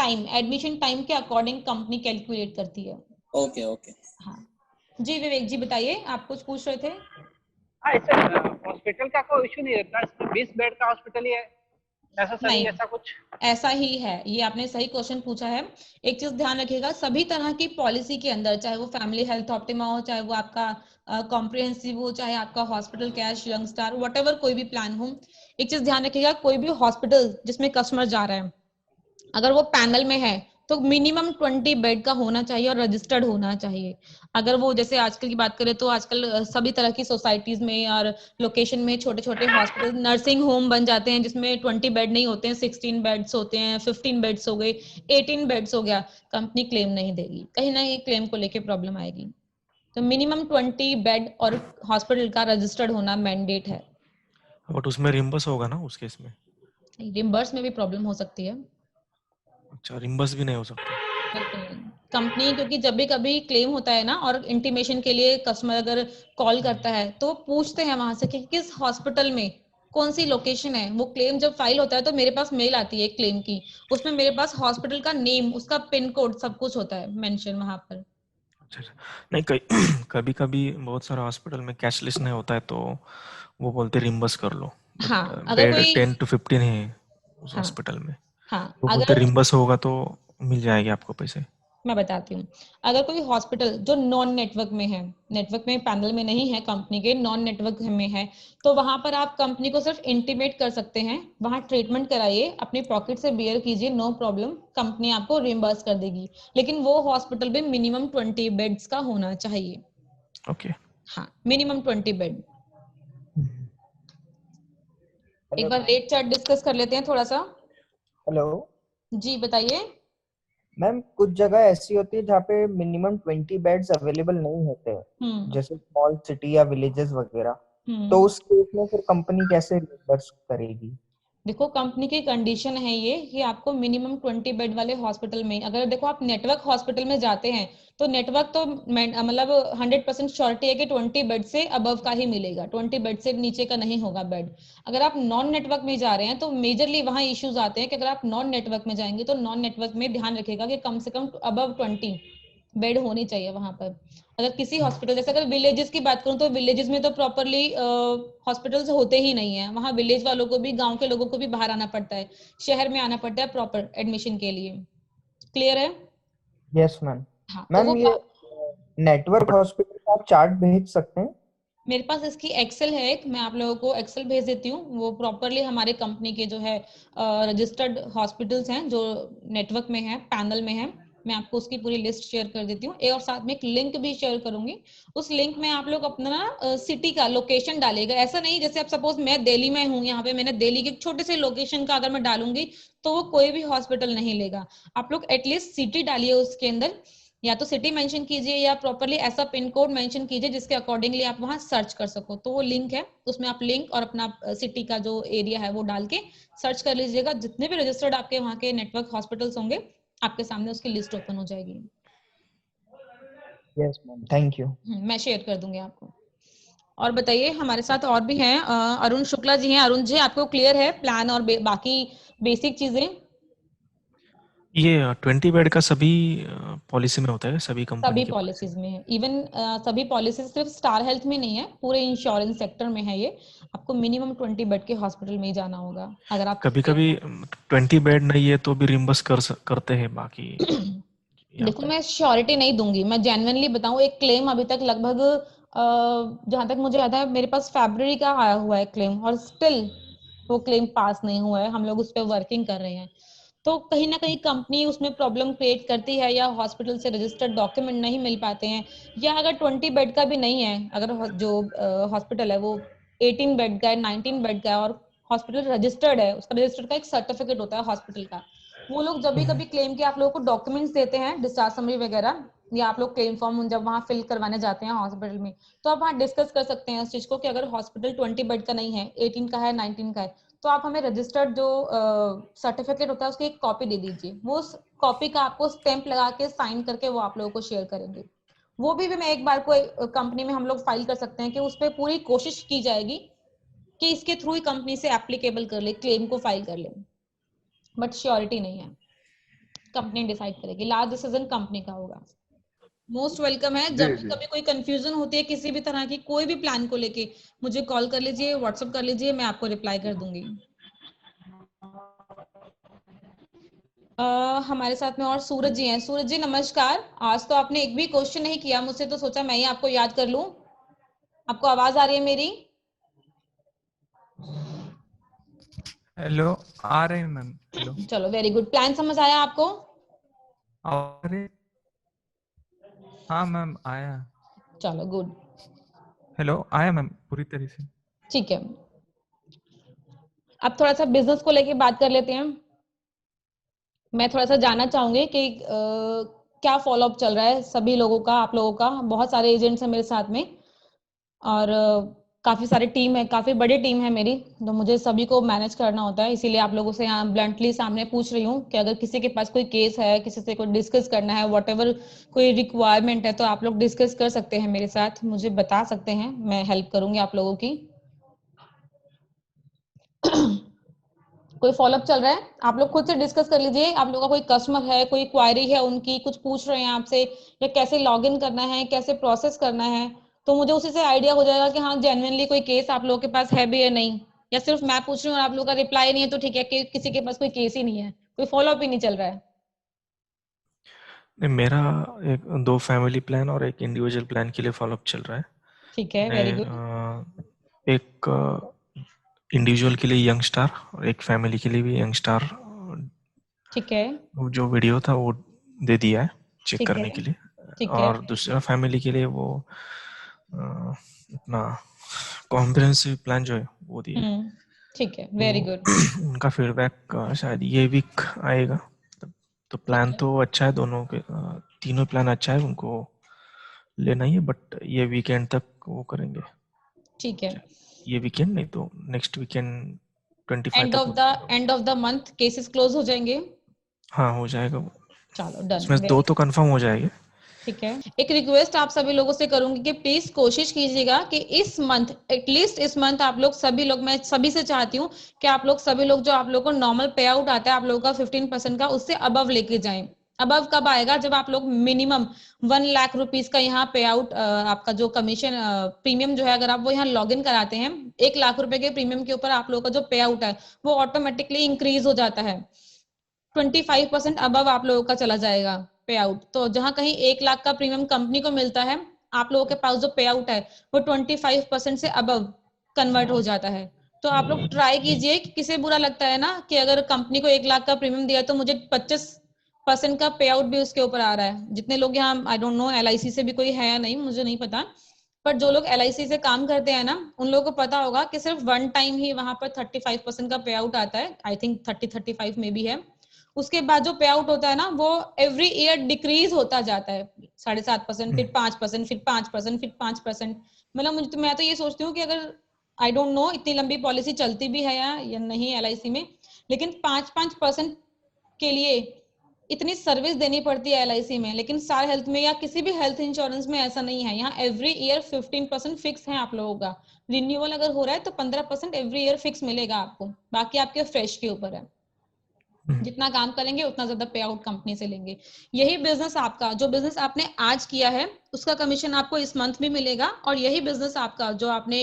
टाइम के अकॉर्डिंग कंपनी कैलकुलेट करती है। Okay okay. हाँ जी, विवेक जी बताइए, आप कुछ पूछ रहे थे? हाँ, इससे हॉस्पिटल का कोई इशू नहीं रहता, इसमें 20 बेड का हॉस्पिटल ही है, नहीं, ऐसा कुछ? ऐसा ही है, ये आपने सही क्वेश्चन पूछा है। एक चीज ध्यान रखिएगा, सभी तरह की पॉलिसी के अंदर, चाहे वो फैमिली हेल्थ ऑप्टिमा हो, चाहे वो आपका कॉम्प्रिहेंसिव हो, चाहे आपका hospital cash, young star, whatever कोई भी प्लान हो, एक चीज ध्यान रखिएगा, कोई भी हॉस्पिटल जिसमें कस्टमर जा रहा है, अगर वो पैनल में है तो मिनिमम 20 बेड का होना चाहिए और रजिस्टर्ड होना चाहिए। अगर वो जैसे आजकल की बात करें तो आजकल सभी तरह की सोसाइटीज में और लोकेशन में छोटे छोटे हॉस्पिटल, नर्सिंग होम बन जाते हैं जिसमें 20 बेड नहीं होते हैं, 16 बेड्स होते हैं, 15 बेड्स हो गए, 18 बेड्स हो गया। कंपनी क्लेम नहीं देगी, कहीं ना कहीं क्लेम को लेके प्रॉब्लम आएगी। तो मिनिमम 20 बेड और हॉस्पिटल का रजिस्टर्ड होना मैंडेट है। बट उसमें रिम्बर्स होगा ना उस केस में? रिम्बर्स में भी प्रॉब्लम हो सकती है। अच्छा, रिम्बर्स भी नहीं हो सकता? कंपनी, क्योंकि जब भी कभी क्लेम होता है ना, और इंटीमेशन के लिए कस्टमर अगर कॉल करता है तो पूछते हैं वहां से कि किस हॉस्पिटल में कौन सी लोकेशन है। वो क्लेम जब फाइल होता है तो मेरे पास मेल आती है क्लेम की, उसमें मेरे पास हॉस्पिटल का नेम, उसका पिन कोड, सब कुछ होता है मेंशन वहां पर। अच्छा, नहीं कभी कभी बहुत सारा हॉस्पिटल में कैशलेस नहीं होता है तो वो बोलते रिम्बर्स कर लो, हाँ, बट अगर बेड कोई 10 to 15 है उस हाँ हॉस्पिटल में, हाँ वो बोलते अगर रिम्बर्स होगा तो मिल जाएगी आपको पैसे। मैं बताती हूँ, अगर कोई हॉस्पिटल जो नॉन नेटवर्क में है, नेटवर्क में पैनल में नहीं है कंपनी के, नॉन नेटवर्क में है, तो वहां पर आप कंपनी को सिर्फ इंटीमेट कर सकते हैं, वहां ट्रीटमेंट कराइए, अपनी पॉकेट से बियर कीजिए, नो प्रॉब्लम, कंपनी आपको रिम्बर्स कर देगी। लेकिन वो हॉस्पिटल में मिनिमम 20 बेड्स का होना चाहिए। ओके। हाँ, मिनिमम 20 बेड। एक बार रेट चार्ट डिस्कस कर लेते हैं थोड़ा सा। हेलो जी बताइए। मैम, कुछ जगह ऐसी होती है जहाँ पे मिनिमम 20 बेड्स अवेलेबल नहीं होते हैं, जैसे स्मॉल सिटी या विलेजेस वगैरह, तो उस केस में फिर कंपनी कैसे रिवर्स करेगी? देखो, कंपनी की कंडीशन है ये कि आपको मिनिमम 20 बेड वाले हॉस्पिटल में, अगर देखो आप नेटवर्क हॉस्पिटल में जाते हैं तो नेटवर्क तो मतलब 100% श्योरिटी है कि 20 बेड से अबव का ही मिलेगा, 20 बेड से नीचे का नहीं होगा बेड। अगर आप नॉन नेटवर्क में जा रहे हैं तो मेजरली वहां इश्यूज आते हैं कि अगर आप नॉन नेटवर्क में जाएंगे तो नॉन नेटवर्क में ध्यान रखिएगा कि कम से कम अबव 20 बेड होनी चाहिए वहां पर। अगर किसी हॉस्पिटल, जैसे अगर विलेजेस की बात करूं तो विलेजेस में तो प्रॉपरली हॉस्पिटल्स होते ही नहीं है, वहां विलेज वालों को भी, गांव के लोगों को भी बाहर आना पड़ता है, शहर में आना पड़ता है प्रॉपर एडमिशन के लिए। क्लियर है? Yes ma'am. हाँ, तो मैम, ये नेटवर्क हॉस्पिटल का आप चार्ट भेज सकते हैं? मेरे पास इसकी एक्सेल है एक, मैं आप लोगों को एक्सेल भेज देती हूँ। वो प्रॉपरली हमारे कंपनी के जो है रजिस्टर्ड हॉस्पिटल्स हैं जो नेटवर्क में है, पैनल में है, मैं आपको उसकी पूरी लिस्ट शेयर कर देती हूँ। और साथ में एक लिंक भी शेयर करूंगी, उस लिंक में आप लोग अपना सिटी का लोकेशन डालेगा। ऐसा नहीं जैसे आप सपोज मैं दिल्ली में हूँ, यहाँ पे मैंने दिल्ली के छोटे से लोकेशन का अगर मैं डालूंगी तो वो कोई भी हॉस्पिटल नहीं लेगा। आप लोग एटलीस्ट सिटी डालिए उसके अंदर, या तो सिटी मेंशन कीजिए या प्रॉपर्ली ऐसा पिन कोड मेंशन कीजिए जिसके अकॉर्डिंगली आप वहां सर्च कर सको। तो वो लिंक है, उसमें आप लिंक और अपना सिटी का जो एरिया है वो डाल के सर्च कर लीजिएगा। जितने भी रजिस्टर्ड आपके वहां के नेटवर्क हॉस्पिटल्स होंगे आपके सामने उसकी लिस्ट ओपन हो जाएगी। Yes ma'am, thank you. मैं शेयर कर दूंगी आपको। और बताइए, हमारे साथ और भी हैं, अरुण शुक्ला जी हैं। अरुण जी, आपको क्लियर है प्लान और बाकी बेसिक चीजें? ये 20 बेड का सभी पॉलिसी में होता है, सभी कंपनी सभी के पॉलिसीज में है। इवन सभी पॉलिसीज सिर्फ स्टार हेल्थ में नहीं है, पूरे इंश्योरेंस सेक्टर में है ये। आपको मिनिमम 20 बेड के हॉस्पिटल में ही जाना होगा अगर आप कभी कभी 20 बेड नहीं है तो भी रिम्बर्स करते हैं बाकी। देखो, मैं श्योरिटी नहीं दूंगी, मैं जेन्युइनली बताऊं, एक क्लेम अभी तक लगभग जहां तक मुझे याद है मेरे पास फरवरी का आया हुआ है क्लेम, और स्टिल वो क्लेम पास नहीं हुआ है। हम लोग उस पर वर्किंग कर रहे हैं। तो कहीं ना कहीं कंपनी उसमें प्रॉब्लम क्रिएट करती है, या हॉस्पिटल से रजिस्टर्ड डॉक्यूमेंट नहीं मिल पाते हैं, या अगर 20 बेड का भी नहीं है, अगर जो हॉस्पिटल है वो 18 बेड का है, 19 बेड का है, और हॉस्पिटल रजिस्टर्ड है, उसका रजिस्टर्ड का एक सर्टिफिकेट होता है हॉस्पिटल का, वो लोग जब भी कभी क्लेम के आप लोगों को डॉक्यूमेंट्स देते हैं, डिस्चार्ज समरी वगैरह, या आप लोग क्लेम फॉर्म जब वहां फिल करवाने जाते हैं हॉस्पिटल में, तो आप वहां डिस्कस कर सकते हैं इस चीज को कि अगर हॉस्पिटल 20 बेड का नहीं है, 18 का है, 19 का है, तो आप हमें रजिस्टर्ड जो सर्टिफिकेट होता है उसकी एक कॉपी दे दीजिए। वो उस कॉपी का आपको स्टैंप लगा के साइन करके वो आप लोगों को शेयर करेंगे। वो भी मैं एक बार कोई कंपनी में हम लोग फाइल कर सकते हैं कि उस पर पूरी कोशिश की जाएगी कि इसके थ्रू ही कंपनी से एप्लीकेबल कर ले, क्लेम को फाइल कर ले, बट श्योरिटी नहीं है, कंपनी डिसाइड करेगी, लास्ट डिसीजन कंपनी का होगा। मोस्ट वेलकम है। जब भी कभी कोई कंफ्यूजन होती है किसी भी तरह की, कोई भी प्लान को लेके, मुझे कॉल कर लीजिए, व्हाट्सएप कर लीजिए, मैं आपको रिप्लाई कर दूंगी। हमारे साथ में और सूरज जी हैं। सूरज जी नमस्कार। आज तो आपने एक भी क्वेश्चन नहीं किया मुझसे, तो सोचा मैं ही आपको याद कर लूं। आपको आवाज आ रही है मेरी? हेलो, आ रहे हैं मैम। हेलो, चलो वेरी गुड। प्लान समझ आया आपको? अरे हाँ मैम, आया। चलो गुड। हेलो, आया मैम पूरी तरह से। ठीक है, अब थोड़ा सा बिजनेस को लेके बात कर लेते हैं। मैं थोड़ा सा जानना चाहूंगी कि क्या फॉलोअप चल रहा है सभी लोगों का, आप लोगों का। बहुत सारे एजेंट्स हैं मेरे साथ में, और काफी सारी टीम है, काफी बड़ी टीम है मेरी, तो मुझे सभी को मैनेज करना होता है। इसीलिए आप लोगों से यहाँ ब्लंटली सामने पूछ रही हूँ कि अगर किसी के पास कोई केस है, किसी से कोई डिस्कस करना है, व्हाटएवर कोई रिक्वायरमेंट है, तो आप लोग डिस्कस कर सकते हैं मेरे साथ, मुझे बता सकते हैं, मैं हेल्प करूंगी आप लोगों की। कोई फॉलोअप चल रहा है, आप लोग खुद से डिस्कस कर लीजिए। आप लोगों का कोई कस्टमर है, कोई क्वायरी है उनकी, कुछ पूछ रहे हैं आपसे, या कैसे लॉग इन करना है, कैसे प्रोसेस करना है, तो मुझे उसी से आइडिया हो जाएगा कि हाँ जेन्युइनली कोई केस आप लोगों के पास है भी या नहीं। या सिर्फ मैं पूछ रही हूँ और आप लोगों का रिप्लाई नहीं है, तो ठीक है कि किसी के पास कोई केस ही नहीं है, कोई फॉलोअप ही नहीं चल रहा है। मेरा एक 2 फैमिली प्लान और एक इंडिविजुअल प्लान के लिए फॉलोअप चल रहा है। ठीक है, वेरी गुड। एक इंडिविजुअल के लिए यंग स्टार और एक फैमिली के लिए भी यंग स्टार, ठीक है, जो वीडियो था वो दे दिया है चेक ठीक करने है, के लिए। ठीक है, और दूसरा फैमिली के लिए वो अपना कॉम्प्रिहेंसिव प्लान जो है वो दिया है। ठीक है, वेरी गुड। उनका फीडबैक शायद ये वीक आएगा। तो प्लान तो अच्छा है, दोनों के तीनों प्लान अच्छा है, उनको लेना ही है, बट ये वीकेंड तक वो करेंगे। ठीक है, ये वीकेंड नहीं तो नेक्स्ट वीकेंड 25 तक end of the month cases close हो जाएंगे। हाँ हो जाएगा वो। चलो डन, इसमें 2 तो कंफर्म हो जाएंगे। ठीक है। एक रिक्वेस्ट आप सभी लोगों से करूंगी कि प्लीज कोशिश कीजिएगा कि इस मंथ, एटलीस्ट इस मंथ आप लोग सभी लोग, मैं सभी से चाहती हूँ कि आप लोग सभी लोग जो आप लोग को नॉर्मल पे आउट आता है आप लोगों का 15% का, उससे अबव लेके जाएं। अबव कब आएगा? जब आप लोग मिनिमम 1 लाख रुपीज का यहाँ पे आउट, आपका जो कमीशन प्रीमियम जो है, अगर आप वो यहाँ लॉग इन कराते हैं, 1 लाख रुपए के प्रीमियम के ऊपर आप लोगों का जो पे आउट है वो ऑटोमेटिकली इंक्रीज हो जाता है। 25% अबव आप लोगों का चला जाएगा पे आउट। तो जहां कहीं 1 लाख का प्रीमियम कंपनी को मिलता है, आप लोगों के पास जो पे आउट है वो 25% से अबव कन्वर्ट हो जाता है। तो आप लोग ट्राई कीजिए कि किसे बुरा लगता है ना कि अगर कंपनी को 1 लाख का प्रीमियम दिया तो मुझे 25% का पे आउट भी उसके ऊपर आ रहा है। जितने लोग यहाँ, आई डोंट नो LIC से भी कोई है या नहीं, मुझे नहीं पता, पर जो लोग LIC से काम करते हैं ना, उन लोगों को पता होगा कि सिर्फ 1 टाइम ही वहां पर 35% का पे आउट आता है। आई थिंक 30-35 में भी है, उसके बाद जो पे आउट होता है ना वो एवरी ईयर डिक्रीज होता जाता है, 7.5%, फिर 5%, फिर 5%, फिर 5%। मतलब मुझे तो, मैं तो ये सोचती हूँ कि अगर आई डोंट नो इतनी लंबी पॉलिसी चलती भी है या नहीं LIC में, लेकिन 5% के लिए इतनी सर्विस देनी पड़ती है LIC में, लेकिन स्टार हेल्थ में या किसी भी हेल्थ इंश्योरेंस में ऐसा नहीं है। यहाँ एवरी ईयर 15% फिक्स है आप लोगों का। रिन्यूअल अगर हो रहा है तो 15% एवरी ईयर फिक्स मिलेगा आपको, बाकी आपके फ्रेश के ऊपर है। जितना काम करेंगे उतना ज्यादा पे आउट कंपनी से लेंगे। यही बिजनेस आपका, जो बिजनेस आपने आज किया है उसका कमीशन आपको इस मंथ भी मिलेगा, और यही बिजनेस आपका जो आपने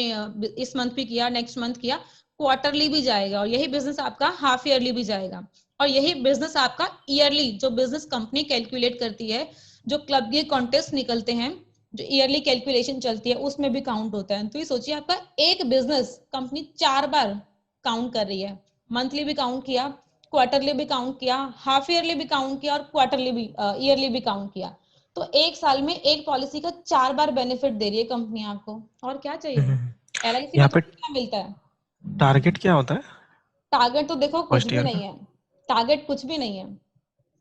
इस मंथ भी किया, नेक्स्ट मंथ किया, क्वार्टरली भी जाएगा, और यही बिजनेस आपका हाफ ईयरली भी जाएगा, और यही बिजनेस आपका ईयरली, जो बिजनेस कंपनी कैलकुलेट करती है, जो क्लब के कॉन्टेस्ट निकलते हैं, जो ईयरली कैलकुलेशन चलती है उसमें भी काउंट होता है। तो ये सोचिए आपका एक बिजनेस कंपनी 4 बार काउंट कर रही है, मंथली भी काउंट किया, क्वार्टरली भी काउंट किया, हाफ ईयरली भी काउंट किया, और क्वार्टरली भी ईयरली भी काउंट किया। तो एक साल में एक पॉलिसी का 4 बार बेनिफिट दे रही है कंपनी आपको, और क्या चाहिए। LIC में यहाँ तो पे क्या मिलता है। टारगेट क्या होता है टारगेट तो देखो कुछ फर्स्ट भी ईयर नहीं का? है, टारगेट कुछ भी नहीं है।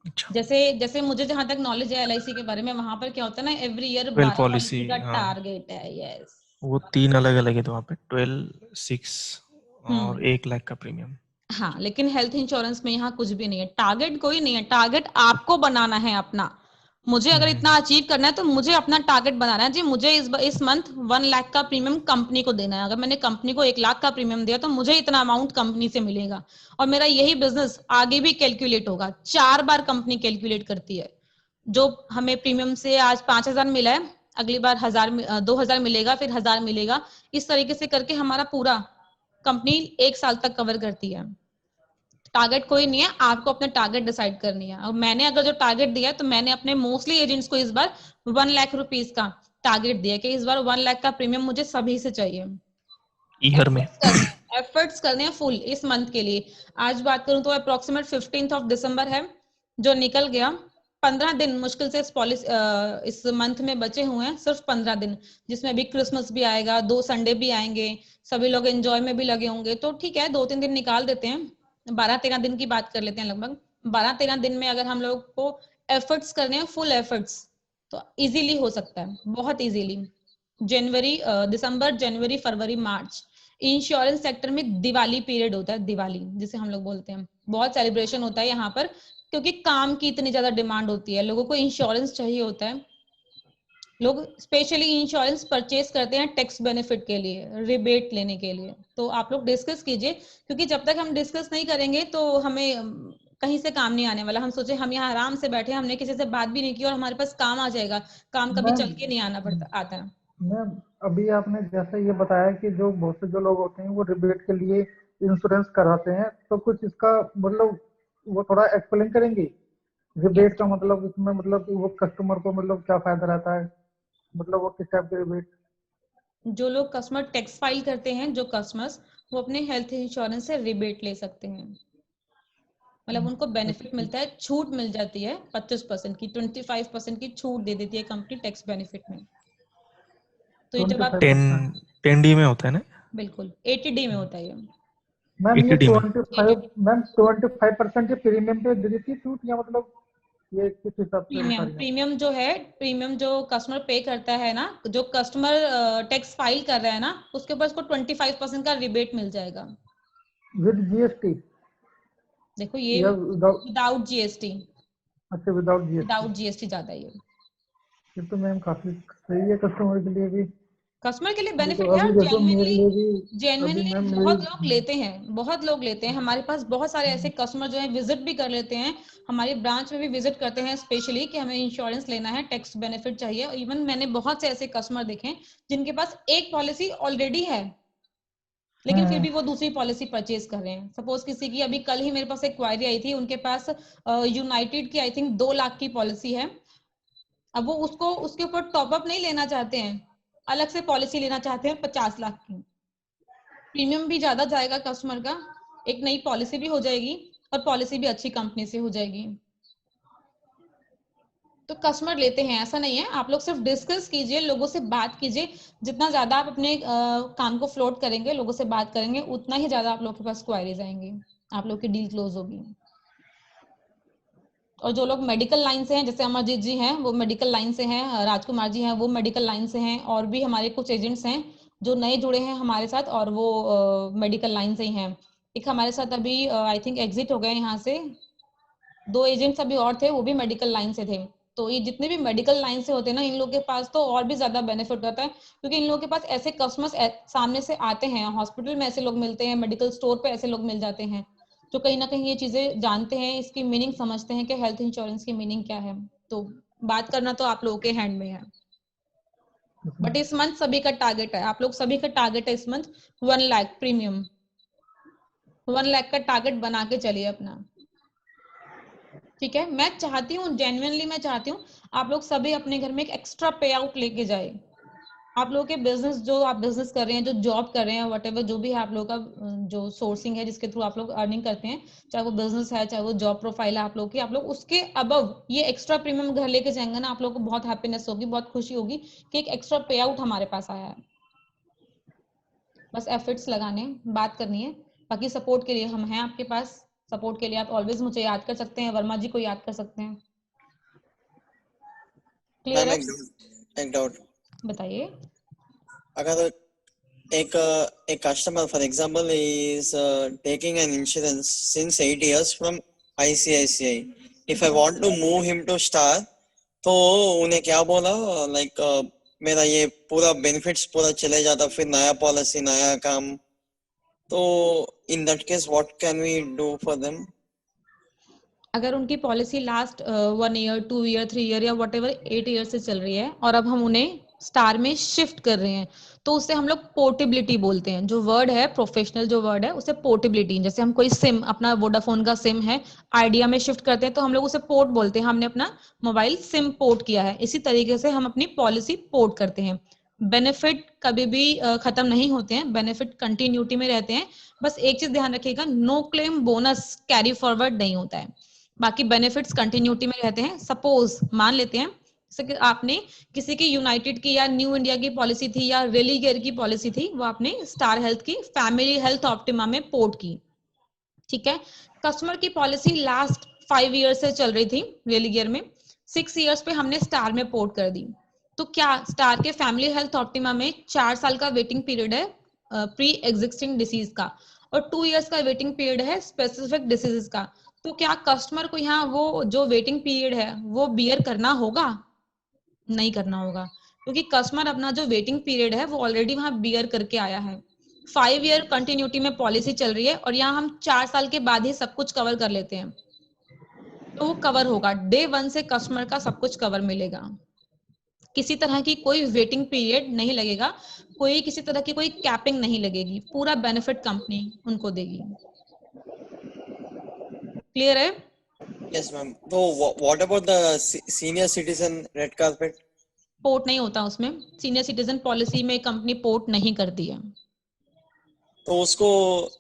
अच्छा, जैसे जैसे मुझे जहां तक नॉलेज है LIC के बारे में, वहां पर क्या होता है ना, एवरी ईयर 12 12 पॉलिसी, पॉलिसी का हाँ टारगेट है। यस, वो 3 अलग अलग है तो वहाँ पे 12, 6 और 1 लाख का प्रीमियम। हाँ, लेकिन हेल्थ इंश्योरेंस में यहाँ कुछ भी नहीं है, टारगेट कोई नहीं है, टारगेट आपको बनाना है अपना। मुझे अगर इतना अचीव करना है तो मुझे अपना टारगेट बनाना है जी, मुझे इस मंथ 1 लाख का प्रीमियम कंपनी को देना है। अगर मैंने कंपनी को 1 लाख का प्रीमियम दिया तो मुझे इतना अमाउंट कंपनी से मिलेगा, और मेरा यही बिजनेस आगे भी कैलकुलेट होगा। 4 बार कंपनी कैलकुलेट करती है, जो हमें प्रीमियम से आज 5,000 मिला है, अगली बार 2,000 मिलेगा, फिर 1,000 मिलेगा, इस तरीके से करके हमारा पूरा कंपनी 1 साल तक कवर करती है। टारगेट कोई नहीं है, आपको अपने टारगेट डिसाइड करनी है। और मैंने अगर जो टारगेट दिया है तो मैंने अपने मोस्टली एजेंट्स को इस बार 1 लाख रुपीस का टारगेट दिया कि इस बार 1 लाख का प्रीमियम मुझे सभी से चाहिए। ईयर में एफर्ट्स करने हैं फुल इस मंथ के लिए। आज बात करूं तो अप्रोक्सीमेट 15 दिसंबर है जो निकल गया। 15 दिन मुश्किल से इस मंथ में बचे हुए हैं, सिर्फ 15 दिन, जिसमें अभी क्रिसमस भी आएगा, 2 संडे भी आएंगे, सभी लोग एंजॉय में भी लगे होंगे, तो ठीक है 2-3 दिन निकाल देते हैं, 12-13 दिन की बात कर लेते हैं। लगभग 12-13 दिन में अगर हम लोग को एफर्ट्स करने हैं, फुल एफर्ट्स, तो इजीली हो सकता है, बहुत इजीली। दिसंबर, जनवरी, फरवरी, मार्च इंश्योरेंस सेक्टर में दिवाली पीरियड होता है, दिवाली जिसे हम लोग बोलते हैं, बहुत सेलिब्रेशन होता है यहाँ पर, क्योंकि काम की इतनी ज्यादा डिमांड होती है, लोगों को इंश्योरेंस चाहिए होता है। लोग स्पेशली इंश्योरेंस परचेज करते हैं टैक्स बेनिफिट के लिए, रिबेट लेने के लिए। तो आप लोग डिस्कस कीजिए, क्योंकि जब तक हम डिस्कस नहीं करेंगे तो हमें कहीं से काम नहीं आने वाला। हम सोचे हम यहाँ आराम से बैठे, हमने किसी से बात भी नहीं की और हमारे पास काम आ जाएगा, काम कभी चल के नहीं आता है। मैम अभी आपने जैसे ये बताया कि जो बहुत से जो लोग होते हैं वो रिबेट के लिए इंश्योरेंस कराते हैं, तो कुछ इसका मतलब वो थोड़ा एक्सप्लेन करेंगे रिबेट का मतलब, इसमें मतलब वो कस्टमर को मतलब क्या फायदा रहता है, मतलब वो किस टाइप के रिबेट। जो लोग कस्टमर टैक्स फाइल करते हैं, जो कस्टमर्स, वो अपने हेल्थ इंश्योरेंस से रिबेट ले सकते हैं, मतलब उनको बेनिफिट मिलता है, छूट मिल जाती है 25% की, 25% की छूट दे देती है कंपनी टैक्स बेनिफिट में। तो ये जब आप 10D में होता है ना? बिल्कुल 80D में होता है। मैम ये 80D में 25% प्रीमियम पे दे देती है छूट, या मतलब ये किस हिसाब से बता रही हैं? प्रीमियम जो है, प्रीमियम जो कस्टमर पे करता है ना, जो कस्टमर टैक्स फाइल कर रहा है ना, उसके ऊपर उसको 25% का रिबेट मिल जाएगा विद जीएसटी। देखो ये विदाउट जीएसटी, अच्छा विदाउट जीएसटी ज्यादा है ये तो मैम काफी सही है कस्टमर के लिए भी। कस्टमर के लिए तो बेनिफिट है। अभी देखो मेरे लिए भी जेन्युइनली मैम बहुत लोग लेते हैं, बहुत लोग लेते हैं। हमारे पास बहुत सारे ऐसे कस्टमर जो है विजिट भी कर लेते हैं, हमारी ब्रांच में भी विजिट करते हैं स्पेशली कि हमें इंश्योरेंस लेना है, टैक्स बेनिफिट चाहिए। इवन मैंने बहुत से ऐसे कस्टमर देखे जिनके पास एक पॉलिसी ऑलरेडी है, लेकिन फिर भी वो दूसरी पॉलिसी परचेज कर रहे हैं। सपोज किसी की, अभी कल ही मेरे पास एक क्वायरी आई थी, उनके पास यूनाइटेड की आई थिंक 2 लाख की पॉलिसी है। अब वो उसको उसके ऊपर टॉपअप नहीं लेना चाहते हैं, अलग से पॉलिसी लेना चाहते हैं 50 लाख की। प्रीमियम भी ज्यादा जाएगा कस्टमर का, एक नई पॉलिसी भी हो जाएगी और पॉलिसी भी अच्छी कंपनी से हो जाएगी। तो कस्टमर लेते हैं, ऐसा नहीं है। आप लोग सिर्फ डिस्कस कीजिए, लोगों से बात कीजिए। जितना ज्यादा आप अपने काम को फ्लोट करेंगे, लोगों से बात करेंगे, उतना ही ज्यादा आप लोग के पास क्वायरीज आएंगी, आप लोग की डील क्लोज होगी। और जो लोग मेडिकल लाइन से हैं, जैसे अमरजीत जी हैं वो मेडिकल लाइन से हैं, राजकुमार जी हैं वो मेडिकल लाइन से हैं, और भी हमारे कुछ एजेंट्स हैं जो नए जुड़े हैं हमारे साथ और वो मेडिकल लाइन से ही हैं। एक हमारे साथ अभी आई थिंक एग्जिट हो गए यहाँ से, 2 एजेंट्स अभी और थे वो भी मेडिकल लाइन से थे। तो ये जितने भी मेडिकल लाइन से होते हैं ना, इन लोगों के पास तो और भी ज्यादा बेनिफिट होता है, क्योंकि इन लोगों के पास ऐसे कस्टमर्स सामने से आते हैं, हॉस्पिटल में ऐसे लोग मिलते हैं, मेडिकल स्टोर पे ऐसे लोग मिल जाते हैं जो कहीं ना कहीं ये चीजें जानते हैं, इसकी मीनिंग समझते हैं कि हेल्थ इंश्योरेंस की मीनिंग क्या है। तो बात करना तो आप लोगों के हैंड में है। बट इस मंथ सभी का टारगेट है, आप लोग सभी का टारगेट है इस मंथ 1 लाख प्रीमियम, 1 लाख का टारगेट बना के चलिए अपना, ठीक है। मैं चाहती हूँ, जेन्युइनली मैं चाहती हूँ आप लोग सभी अपने घर में एक एक्स्ट्रा पे आउट लेके जाए। आप लोगों के बिजनेस, जो आप बिजनेस कर रहे हैं, जो जॉब कर रहे हैं, व्हाटएवर जो भी है आप लोगों का जो सोर्सिंग है जिसके थ्रू आप लोग अर्निंग करते हैं, चाहे वो बिजनेस है चाहे वो जॉब प्रोफाइल है आप लोग की, आप लोग उसके अबव ये एक्स्ट्रा प्रीमियम घर लेके जाएंगे ना, आप लोग को बहुत हैप्पीनेस होगी, बहुत खुशी होगी कि एक एक्स्ट्रा पे आउट हमारे पास आया है। बस एफर्ट्स लगाने, बात करनी है, बाकी सपोर्ट के लिए हम हैं आपके पास। सपोर्ट के लिए आप ऑलवेज मुझे याद कर सकते हैं, वर्मा जी को याद कर सकते हैं। क्लियर है? एक डाउट, बताइए। अगर एक customer for example is taking an insurance since 8 years from ICICI, if I want to move him to star, तो उन्हें क्या बोला, लाइक मेरा ये पूरा बेनिफिट्स पूरा चले जाता, फिर नया पॉलिसी नया काम, तो in that case what can we do for them? अगर उनकी policy last 1 year 2 year 3 year या व्हाटएवर 8 years से चल रही है और अब हम उन्हें स्टार में शिफ्ट कर रहे हैं, तो उसे हम लोग पोर्टेबिलिटी बोलते हैं। जो वर्ड है, प्रोफेशनल जो वर्ड है, उसे पोर्टेबिलिटी। जैसे हम कोई सिम, अपना वोडाफोन का सिम है, आइडिया में शिफ्ट करते हैं तो हम लोग उसे पोर्ट बोलते हैं, हमने अपना मोबाइल सिम पोर्ट किया है। इसी तरीके से हम अपनी पॉलिसी पोर्ट करते हैं। बेनिफिट कभी भी खत्म नहीं होते हैं, बेनिफिट कंटिन्यूटी में रहते हैं। बस एक चीज ध्यान रखिएगा, no claim bonus carry forward नहीं होता है, बाकी बेनिफिट्स कंटिन्यूटी में रहते हैं। सपोज मान लेते हैं जैसे कि आपने किसी की यूनाइटेड की या न्यू इंडिया की पॉलिसी थी या रेलीगेयर की पॉलिसी थी, वो आपने स्टार हेल्थ की फैमिली हेल्थ ऑप्टिमा में पोर्ट की, ठीक है। कस्टमर की पॉलिसी लास्ट 5 years से चल रही थी रेलीगेयर में, 6 years पे हमने स्टार में पोर्ट कर दी। तो क्या स्टार के फैमिली हेल्थ ऑप्टिमा में 4 साल का वेटिंग पीरियड है प्री एग्जिस्टिंग डिसीज का, और 2 years का वेटिंग पीरियड है स्पेसिफिक डिसीजेस का। तो क्या कस्टमर को यहाँ वो जो वेटिंग पीरियड है वो बियर करना होगा? नहीं करना होगा, क्योंकि कस्टमर अपना जो वेटिंग पीरियड है वो ऑलरेडी वहां बियर करके आया है। 5 year कंटिन्यूटी में पॉलिसी चल रही है और यहाँ हम 4 साल के बाद ही सब कुछ कवर कर लेते हैं, तो वो कवर होगा। डे 1 से कस्टमर का सब कुछ कवर मिलेगा, किसी तरह की कोई वेटिंग पीरियड नहीं लगेगा, कोई किसी तरह की कोई कैपिंग नहीं लगेगी, पूरा बेनिफिट कंपनी उनको देगी। क्लियर है? Yes ma'am. तो what about the senior citizen red carpet? Port नहीं होता उसमें, सीनियर सिटीजन पॉलिसी में कंपनी पोर्ट नहीं करती है। तो उसको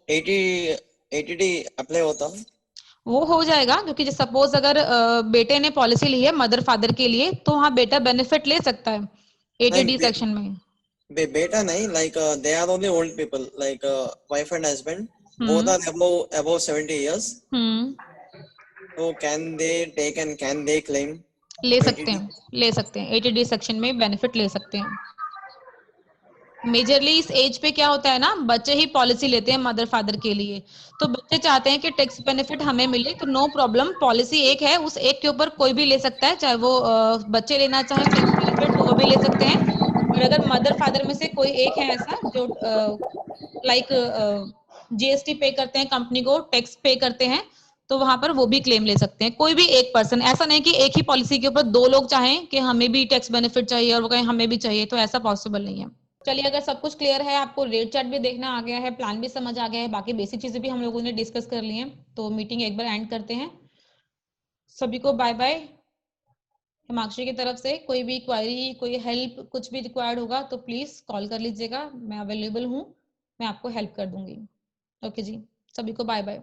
80D अप्लाई होता? वो हो जाएगा, क्योंकि सपोज अगर बेटे ने पॉलिसी ली है मदर फादर के लिए, तो हाँ बेटा बेनिफिट ले सकता है 80D सेक्शन में। बेटा नहीं, like they are only old people, like wife and husband, both are above 70 years. तो can they take and can they claim? ले सकते हैं, ले सकते हैं, 80D सेक्शन में बेनिफिट ले सकते हैं। मेजरली इस एज पे क्या होता है ना, बच्चे ही पॉलिसी लेते हैं मदर फादर के लिए, तो बच्चे चाहते हैं कि टैक्स बेनिफिट हमें मिले, तो नो प्रॉब्लम, पॉलिसी एक है, उस एक के ऊपर कोई भी ले सकता है, चाहे वो बच्चे लेना चाहे टैक्स बेनिफिट तो वो भी ले सकते हैं। और अगर मदर फादर में से कोई एक है ऐसा जो लाइक GST पे करते हैं, कंपनी को टैक्स पे करते हैं, तो वहां पर वो भी क्लेम ले सकते हैं। कोई भी एक पर्सन, ऐसा नहीं कि एक ही पॉलिसी के ऊपर 2 लोग चाहें कि हमें भी टैक्स बेनिफिट चाहिए और वो कहें हमें भी चाहिए, तो ऐसा पॉसिबल नहीं है। चलिए, अगर सब कुछ क्लियर है, आपको रेट चार्ट भी देखना आ गया है, प्लान भी समझ आ गया है, बाकी बेसिक चीजें भी हम लोगों ने डिस्कस कर ली हैं, तो मीटिंग एक बार एंड करते हैं। सभी को बाय बाय। हिमाक्षी की तरफ से कोई भी क्वारी, कोई हेल्प, कुछ भी रिक्वायर्ड होगा तो प्लीज कॉल कर लीजिएगा, मैं अवेलेबल हूँ, मैं आपको हेल्प कर दूंगी। ओके जी, सभी को बाय बाय।